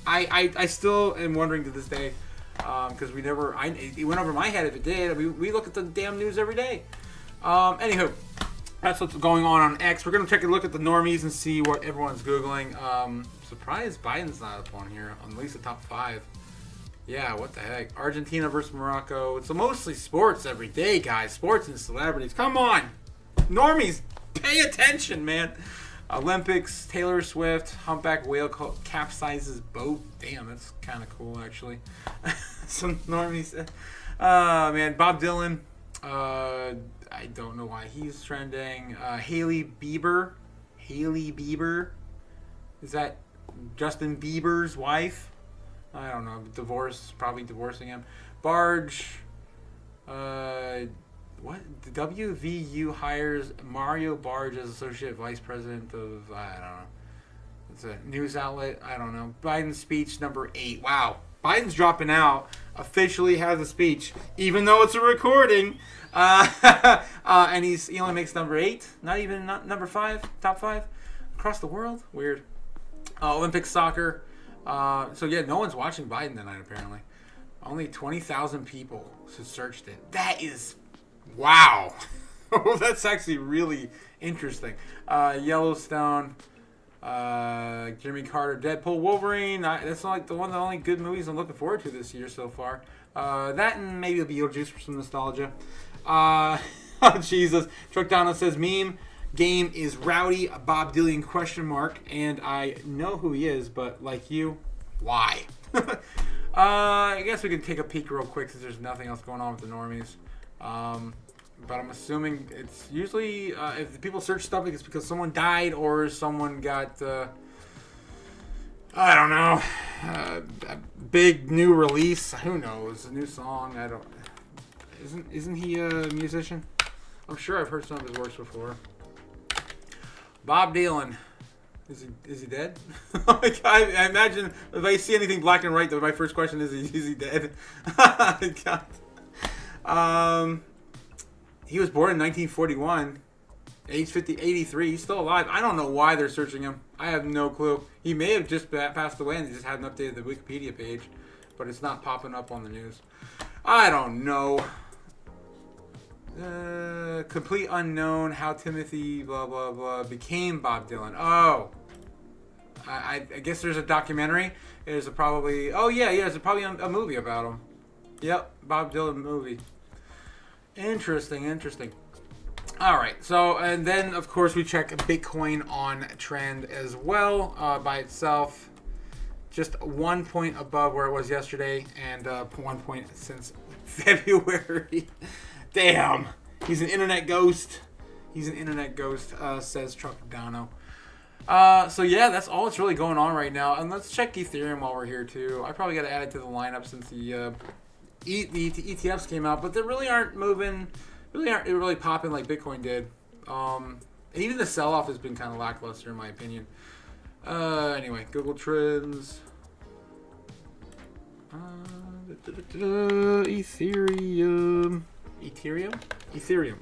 I still am wondering to this day. because it went over my head if it did. We look at the damn news every day. Anywho, that's what's going on X. We're going to take a look at the normies and see what everyone's Googling. Surprised Biden's not up on here, on at least the top 5. Yeah, what the heck. Argentina versus Morocco. It's mostly sports every day, guys. Sports and celebrities. Come on. Normies, pay attention, man. Olympics, Taylor Swift, humpback whale capsizes boat. Damn, that's kind of cool, actually. Some normies. Man, Bob Dylan. I don't know why he's trending. Hailey Bieber. Is that Justin Bieber's wife? I don't know. Probably divorcing him. Barge. What? The WVU hires Mario Barge as Associate Vice President of, I don't know. It's a news outlet. I don't know. Biden's speech number 8. Wow. Biden's dropping out. Officially has a speech, even though it's a recording. And he only makes number 8. Not even number 5. Top 5. Across the world. Weird. Olympic soccer. So yeah, no one's watching Biden tonight apparently. Only 20,000 people searched it. That is, wow. That's actually really interesting. Yellowstone, Jimmy Carter, Deadpool, Wolverine. That's like the only good movies I'm looking forward to this year so far. That and maybe a Beetlejuice for some nostalgia. Oh Jesus. Truck Donald says meme. Game is rowdy, Bob Dylan ? And I know who he is, but like you, why? I guess we can take a peek real quick since there's nothing else going on with the normies. But I'm assuming it's usually, if the people search stuff, it's because someone died or someone got, I don't know, a big new release. Who knows? A new song. Isn't he a musician? I'm sure I've heard some of his works before. Bob Dylan. Is he dead? I imagine if I see anything black and white, my first question is he dead? God. He was born in 1941. Age 83. He's still alive. I don't know why they're searching him. I have no clue. He may have just passed away and they just hadn't updated the Wikipedia page. But it's not popping up on the news. I don't know. Complete unknown how Timothy blah blah blah became Bob Dylan. Oh, I guess there's a documentary. There's probably there's probably a movie about him. Yep, Bob Dylan movie. Interesting. All right, so and then of course we check Bitcoin on trend as well by itself. Just 1 point above where it was yesterday, and 1 point since February. Damn, he's an internet ghost. Says Truck Dono. So yeah, that's all that's really going on right now. And let's check Ethereum while we're here too. I probably got to add it to the lineup since the ETFs came out, but they really aren't moving. Really aren't popping like Bitcoin did. And even the sell-off has been kind of lackluster in my opinion. Anyway, Google Trends. Ethereum.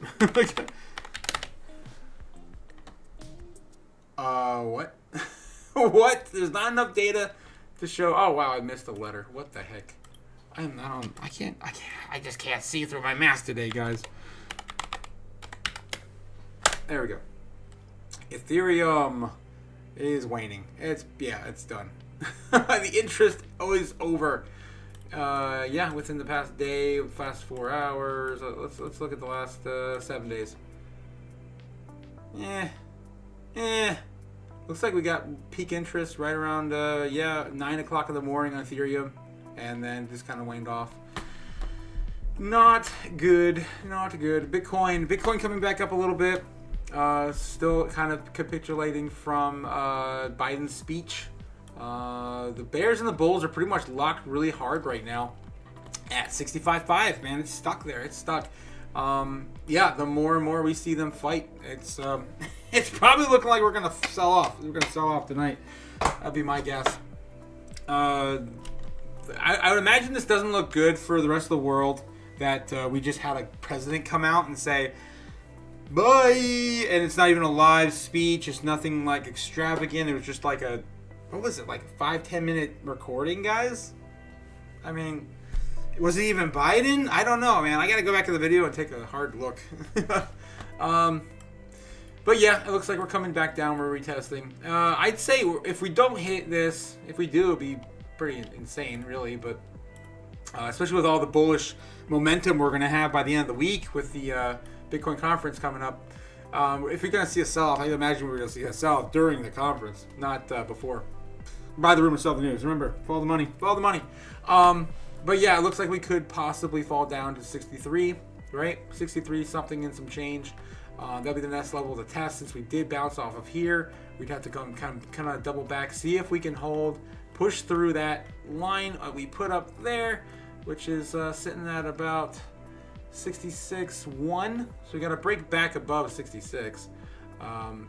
What? What? There's not enough data to show. Oh wow, I missed a letter. What the heck? I just can't see through my mask today, guys. There we go. Ethereum is waning. It's done. The interest is over. Within the past day, past 4 hours. Let's look at the last 7 days. Looks like we got peak interest right around 9 o'clock in the morning on Ethereum, and then just kind of waned off. Not good. Bitcoin coming back up a little bit. Still kind of capitulating from Biden's speech. The Bears and the Bulls are pretty much locked really hard right now at 65.5. Man, it's stuck there. The more and more we see them fight, it's probably looking like we're gonna sell off. We're gonna sell off tonight. That'd be my guess. I would imagine this doesn't look good for the rest of the world. That we just had a president come out and say bye, and it's not even a live speech. It's nothing like extravagant. It was just like a 5-10 minute recording, guys. I mean, Was it even Biden? I don't know, man. I got to go back to the video and take a hard look. But yeah, it looks like we're coming back down. We're retesting. I'd say if we don't hit this, if we do, it'd be pretty insane, really. But especially with all the bullish momentum we're going to have by the end of the week with the Bitcoin conference coming up. If we're going to see a sell-off, I imagine we're going to see a sell-off during the conference, not before. Buy the rumor, sell the news. Remember, follow the money. Follow the money. But yeah, it looks like we could possibly fall down to 63, right? 63 something and some change. That'll be the next level to test. Since we did bounce off of here, we'd have to come kind of double back, see if we can hold, push through that line we put up there, which is sitting at about 66.1. So we got to break back above 66.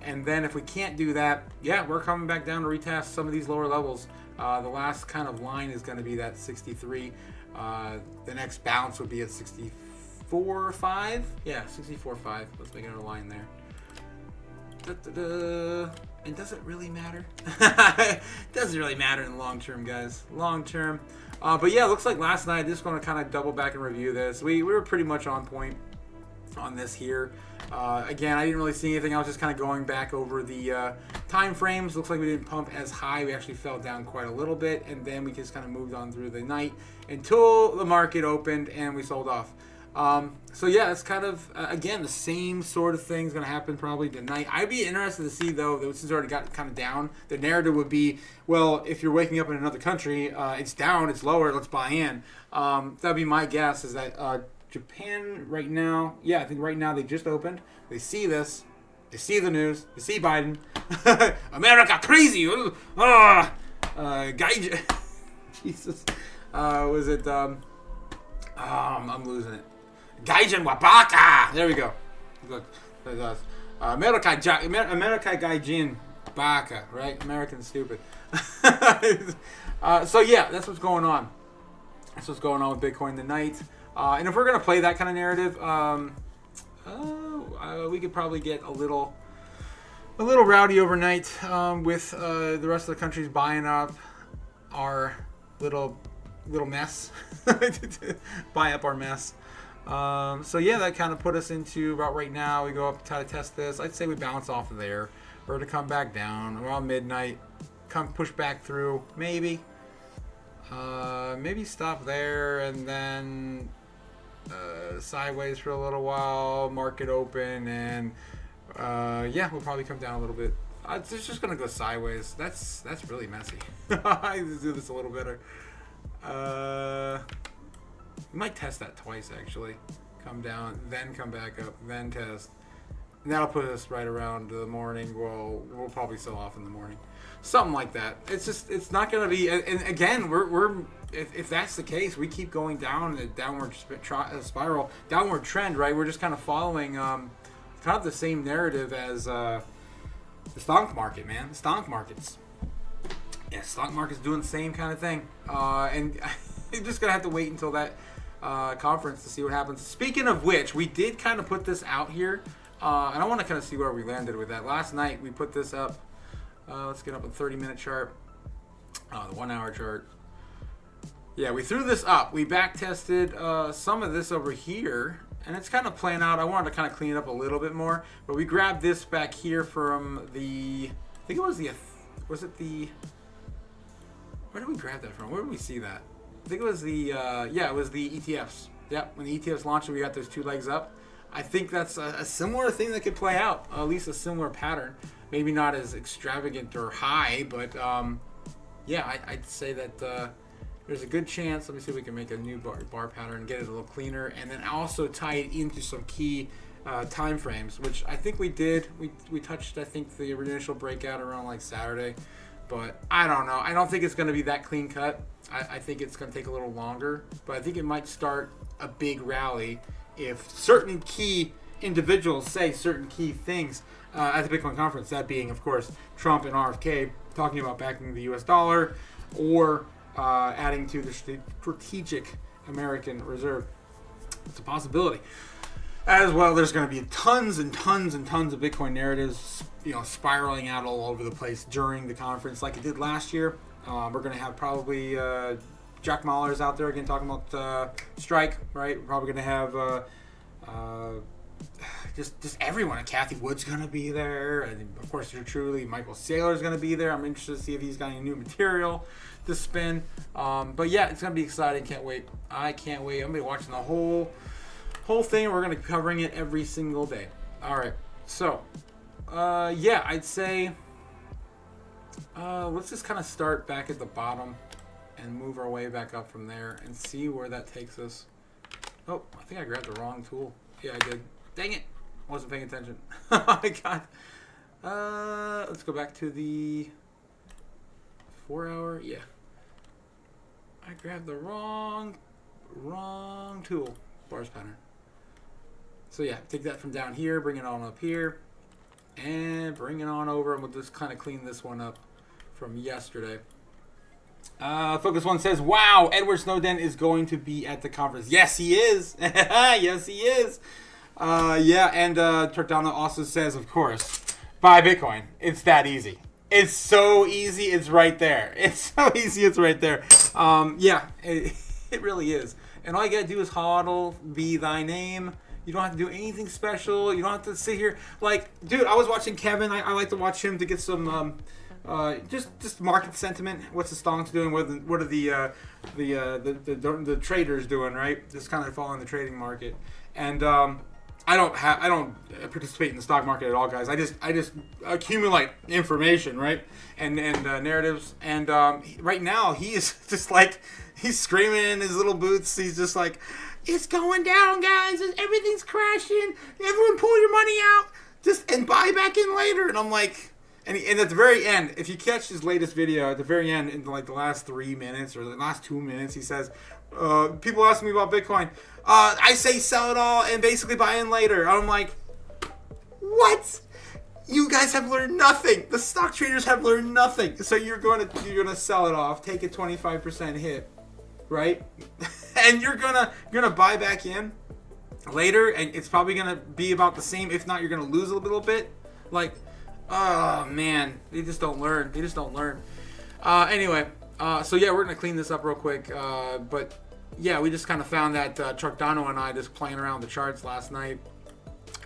And then if we can't do that, yeah, we're coming back down to retest some of these lower levels. The last kind of line is going to be that 63. The next bounce would be at 64.5. Yeah, 64.5. Let's make another line there. And does it really matter? It doesn't really matter in the long term, guys. Long term. But yeah, it looks like last night, just going to kind of double back and review this. We were pretty much on point on this here. Again, I didn't really see anything. I was just kind of going back over the time frames. Looks like we didn't pump as high. We actually fell down quite a little bit, and then we just kind of moved on through the night until the market opened and we sold off. So yeah, it's kind of again the same sort of thing's going to happen probably tonight. I'd be interested to see though, since it's already got kind of down, the narrative would be, well, if you're waking up in another country, it's down, it's lower, let's buy in. That'd be my guess, is that Japan right now, yeah, I think right now they just opened. They see this, they see the news, they see Biden, America crazy, guy, Jesus, was it? I'm losing it. Gaijin Wabaka. There we go. Look, America Gaijin Baka, right? American stupid. So yeah, that's what's going on. That's what's going on with Bitcoin tonight. And if we're gonna play that kind of narrative, we could probably get a little rowdy overnight with the rest of the countries buying up our little mess. Buy up our mess. So yeah, that kind of put us into about right now. We go up, try to test this. I'd say we bounce off of there, or to come back down around midnight, push back through, maybe stop there, and then sideways for a little while, market open, and yeah, we'll probably come down a little bit. It's just gonna go sideways. That's really messy. I just do this a little better. We might test that twice actually. Come down, then come back up, then test. And that'll put us right around the morning. We'll probably sell off in the morning, something like that. It's not gonna be. And again, if that's the case, we keep going down the downward spiral, downward trend, right? We're just kind of following kind of the same narrative as the stock market, man. The stock markets. Yeah, stock market's doing the same kind of thing. And you're just gonna have to wait until that conference to see what happens. Speaking of which, we did kind of put this out here. And I want to kind of see where we landed with that. Last night we put this up. Let's get up a 30-minute chart, the 1 hour chart. Yeah, we threw this up. We back tested some of this over here, and it's kind of playing out. I wanted to kind of clean it up a little bit more, but we grabbed this back here from the, I think it was the, was it the, where did we grab that from? Where did we see that? I think it was the, yeah, it was the ETFs. Yep, when the ETFs launched, we got those 2 legs up. I think that's a similar thing that could play out, at least a similar pattern. Maybe not as extravagant or high, but yeah, I'd say that there's a good chance. Let me see if we can make a new bar pattern, get it a little cleaner, and then also tie it into some key time frames, which I think we did. We touched, I think, the initial breakout around like Saturday, but I don't know. I don't think it's going to be that clean cut. I think it's going to take a little longer, but I think it might start a big rally if certain key individuals say certain key things at the Bitcoin conference, that being, of course, Trump and RFK talking about backing the US dollar or adding to the strategic American reserve. It's a possibility. As well, there's going to be tons and tons and tons of Bitcoin narratives, spiraling out all over the place during the conference like it did last year. We're going to have probably Jack Mahler's out there again talking about Strike, right? We're probably going to have just everyone. Kathy Wood's going to be there. And of course, truly, Michael Saylor's going to be there. I'm interested to see if he's got any new material to spin. But yeah, it's going to be exciting. Can't wait. I can't wait. I'm going to be watching the whole thing. We're going to be covering it every single day. All right. So, yeah, I'd say let's just kind of start back at the bottom and move our way back up from there and see where that takes us. Oh, I think I grabbed the wrong tool. Yeah, I did. Dang it. Wasn't paying attention. Oh my god. Let's go back to the 4 hour. Yeah. I grabbed the wrong tool. Bars pattern. So yeah, take that from down here, bring it on up here, and bring it on over, and we'll just kind of clean this one up from yesterday. Focus One says, wow, Edward Snowden is going to be at the conference. Yes, he is. Yes, he is. Yeah, and Turkdana also says, of course, buy Bitcoin. It's that easy. It's so easy. It's right there. It's so easy. It's right there. Yeah, it really is. And all you got to do is hodl, be thy name. You don't have to do anything special. You don't have to sit here. Like, dude, I was watching Kevin. I like to watch him to get some just market sentiment. What's the stonks doing? What are the traders doing? Right, just kind of following the trading market. And I don't participate in the stock market at all, guys. I just accumulate information, right, and narratives. And right now he is just like he's screaming in his little boots. He's just like, it's going down, guys. Everything's crashing. Everyone, pull your money out, and buy back in later. And I'm like. And at the very end, if you catch his latest video, at the very end, in like the last 3 minutes or the last 2 minutes, he says, people ask me about Bitcoin. I say sell it all and basically buy in later. I'm like, what? You guys have learned nothing. The stock traders have learned nothing. So you're gonna sell it off, take a 25% hit, right? And you're gonna buy back in later, and it's probably gonna be about the same. If not, you're gonna lose a little bit. Like. Oh man, they just don't learn. Anyway, so yeah, we're gonna clean this up real quick. But yeah, we just kind of found that Truckdano and I just playing around with the charts last night,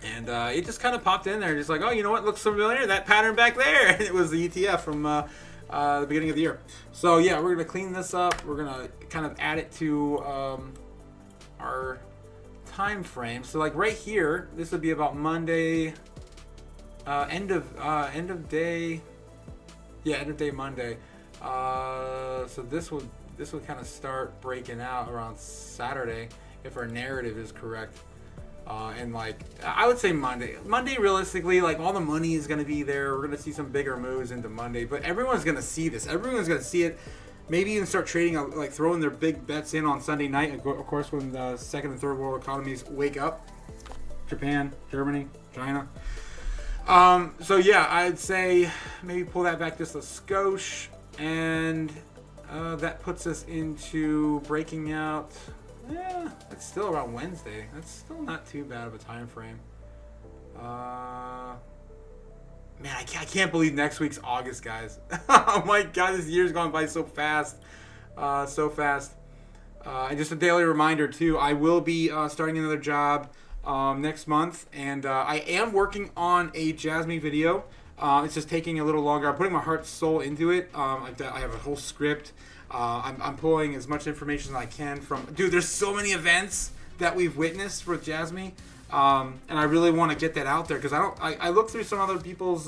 and it just kind of popped in there, just like, oh, you know what looks familiar? That pattern back there. And it was the ETF from the beginning of the year. So yeah, we're gonna clean this up. We're gonna kind of add it to our time frame. So like right here, this would be about Monday. End of day Monday. So this would kind of start breaking out around Saturday if our narrative is correct. And like I would say Monday realistically, like all the money is going to be there. We're going to see some bigger moves into Monday, but everyone's going to see this. Everyone's going to see it. Maybe even start trading, like throwing their big bets in on Sunday night. Of course, when the second and third world economies wake up, Japan, Germany, China. So yeah, I'd say maybe pull that back just a skosh, and that puts us into breaking out. Yeah, that's still around Wednesday. That's still not too bad of a time frame. Man, I can't believe next week's August, guys. Oh my God, this year's gone by so fast, so fast. And just a daily reminder too, I will be starting another job. Next month, and I am working on a Jasmine video. It's just taking a little longer. I'm putting my heart and soul into it. I have a whole script. I'm pulling as much information as I can from. Dude, there's so many events that we've witnessed with Jasmine, and I really want to get that out there because I look through some other people's.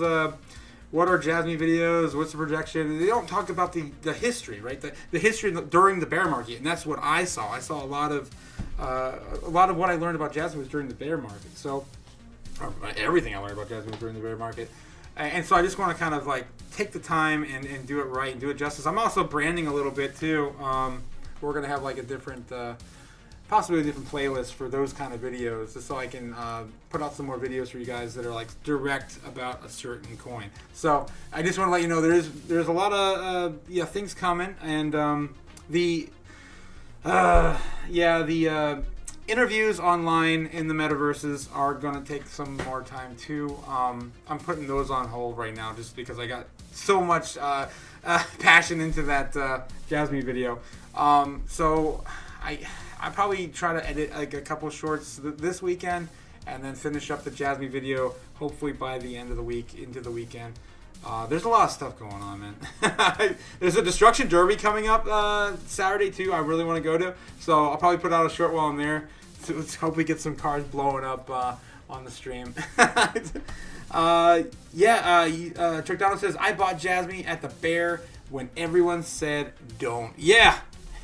What are Jasmine videos? What's the projection? They don't talk about the history, right? The history during the bear market, and that's what I saw. I saw a lot of what I learned about Jasmine was during the bear market. So everything I learned about Jasmine was during the bear market, and so I just want to kind of like take the time and do it right and do it justice. I'm also branding a little bit too. We're gonna have like a different. Possibly a different playlist for those kind of videos, just so I can put out some more videos for you guys that are like direct about a certain coin. So I just want to let you know there's a lot of things coming, and interviews online in the metaverses are going to take some more time too. I'm putting those on hold right now just because I got so much passion into that Jasmine video. So I probably try to edit like a couple shorts this weekend and then finish up the Jasmine video hopefully by the end of the week into the weekend. There's a lot of stuff going on, man. There's a Destruction Derby coming up Saturday too. I really want to go to, so I'll probably put out a short while I'm there. So let's hope we get some cars blowing up on the stream. Trickdono says, I bought Jasmine at the Bear when everyone said don't. Yeah,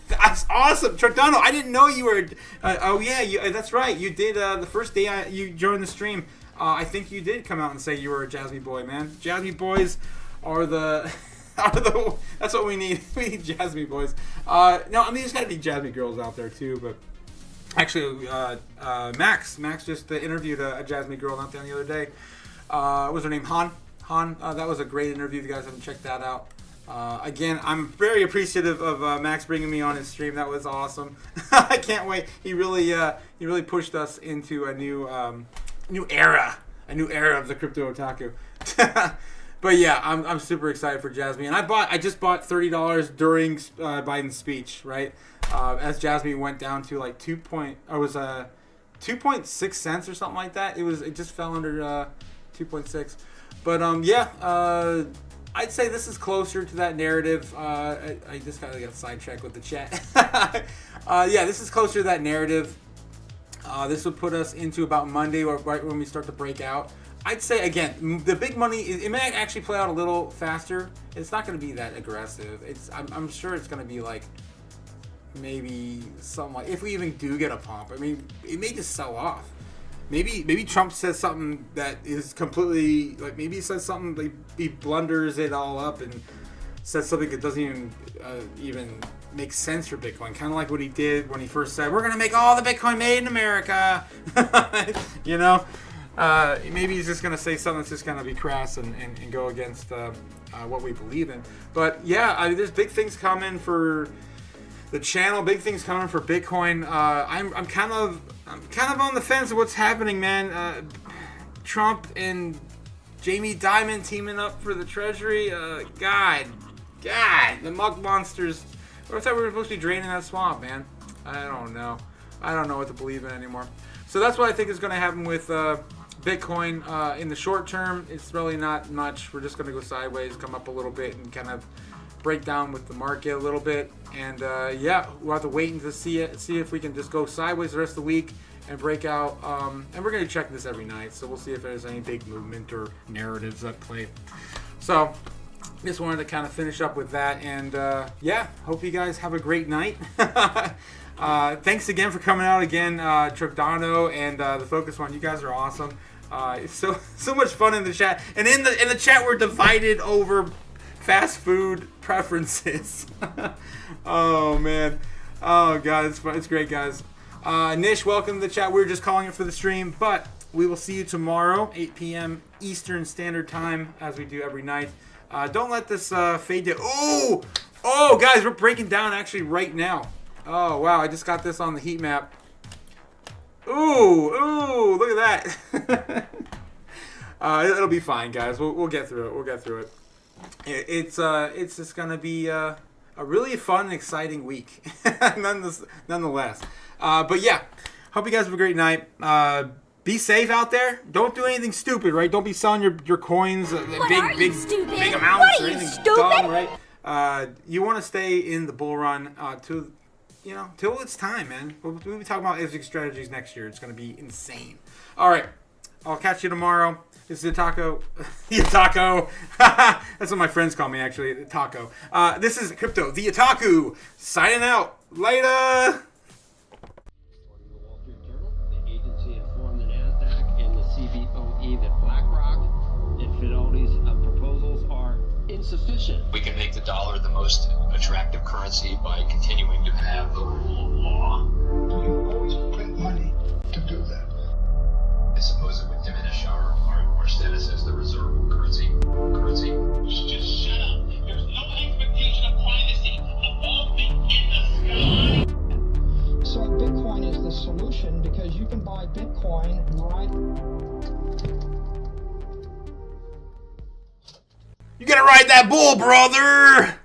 that's awesome, Trickdono. I didn't know you were. That's right. You did the first day you joined the stream. I think you did come out and say you were a Jasmine boy, man. Jasmine boys are the that's what we need. We need Jasmine boys. No, I mean there's gotta be Jasmine girls out there too, but actually Max just interviewed a Jasmine girl not the other day. What was her name? Han. That was a great interview. If you guys haven't checked that out. Again, I'm very appreciative of Max bringing me on his stream. That was awesome. I can't wait. He really pushed us into a new era of the Crypto Otaku. But yeah, I'm super excited for Jasmine. And I just bought $30 during Biden's speech, right? As Jasmine went down to like 2.6 cents or something like that. It just fell under 2.6. But I'd say this is closer to that narrative. I just kind of got sidetracked with the chat. This is closer to that narrative. This would put us into about Monday, or right when we start to break out. I'd say, again, the big money, it may actually play out a little faster. It's not going to be that aggressive. I'm sure it's going to be like maybe something like, if we even do get a pump, I mean, it may just sell off. Maybe Trump says something that is completely, like, maybe he says something, like, he blunders it all up and says something that doesn't even make sense for Bitcoin. Kind of like what he did when he first said, we're going to make all the Bitcoin made in America. You know? Maybe he's just going to say something that's just going to be crass and go against what we believe in. But yeah, there's big things coming for the channel, big things coming for Bitcoin. I'm kind of on the fence of what's happening, man. Trump and Jamie Dimon teaming up for the Treasury. God, the mug monsters. I thought we were supposed to be draining that swamp, man. I don't know what to believe in anymore. So that's what I think is going to happen with Bitcoin in the short term. It's really not much. We're just going to go sideways, come up a little bit, and kind of break down with the market a little bit. And we'll have to wait and see if we can just go sideways the rest of the week and break out. And we're going to check this every night, so we'll see if there's any big movement or narratives at play. So just wanted to kind of finish up with that. And hope you guys have a great night. Thanks again for coming out again, Trickdono and the Focus One. You guys are awesome. It's so much fun in the chat. And in the chat, we're divided over fast food preferences. Oh man, oh god, it's fun. It's great, guys. Nish, welcome to the chat. We were just calling it for the stream, but we will see you tomorrow, 8 p.m. Eastern Standard Time, as we do every night. Don't let this fade to. Oh, guys, we're breaking down actually right now. Oh wow, I just got this on the heat map. Ooh, look at that. It'll be fine, guys. We'll get through it. It's just gonna be a really fun and exciting week, nonetheless. But yeah, hope you guys have a great night. Be safe out there. Don't do anything stupid, right? Don't be selling your coins big amounts or anything dumb, right? You want to stay in the bull run till it's time, man. We'll be talking about exit strategies next year. It's gonna be insane. All right, I'll catch you tomorrow. This is the Taco. That's what my friends call me, actually, the Taco. This is Crypto, the Otaku, signing out. Later. According to the Wall Street Journal, the agency informed the NASDAQ and the CBOE that BlackRock and Fidelity's proposals are insufficient. We can make the dollar the most attractive currency by continuing to have the rule of law. You always print money to do that. I suppose it would diminish our status as the reserve currency. Just shut up. There's no expectation of privacy above me in the sky. So Bitcoin Bitcoin is the solution because you can buy Bitcoin right. You gotta ride that bull, brother!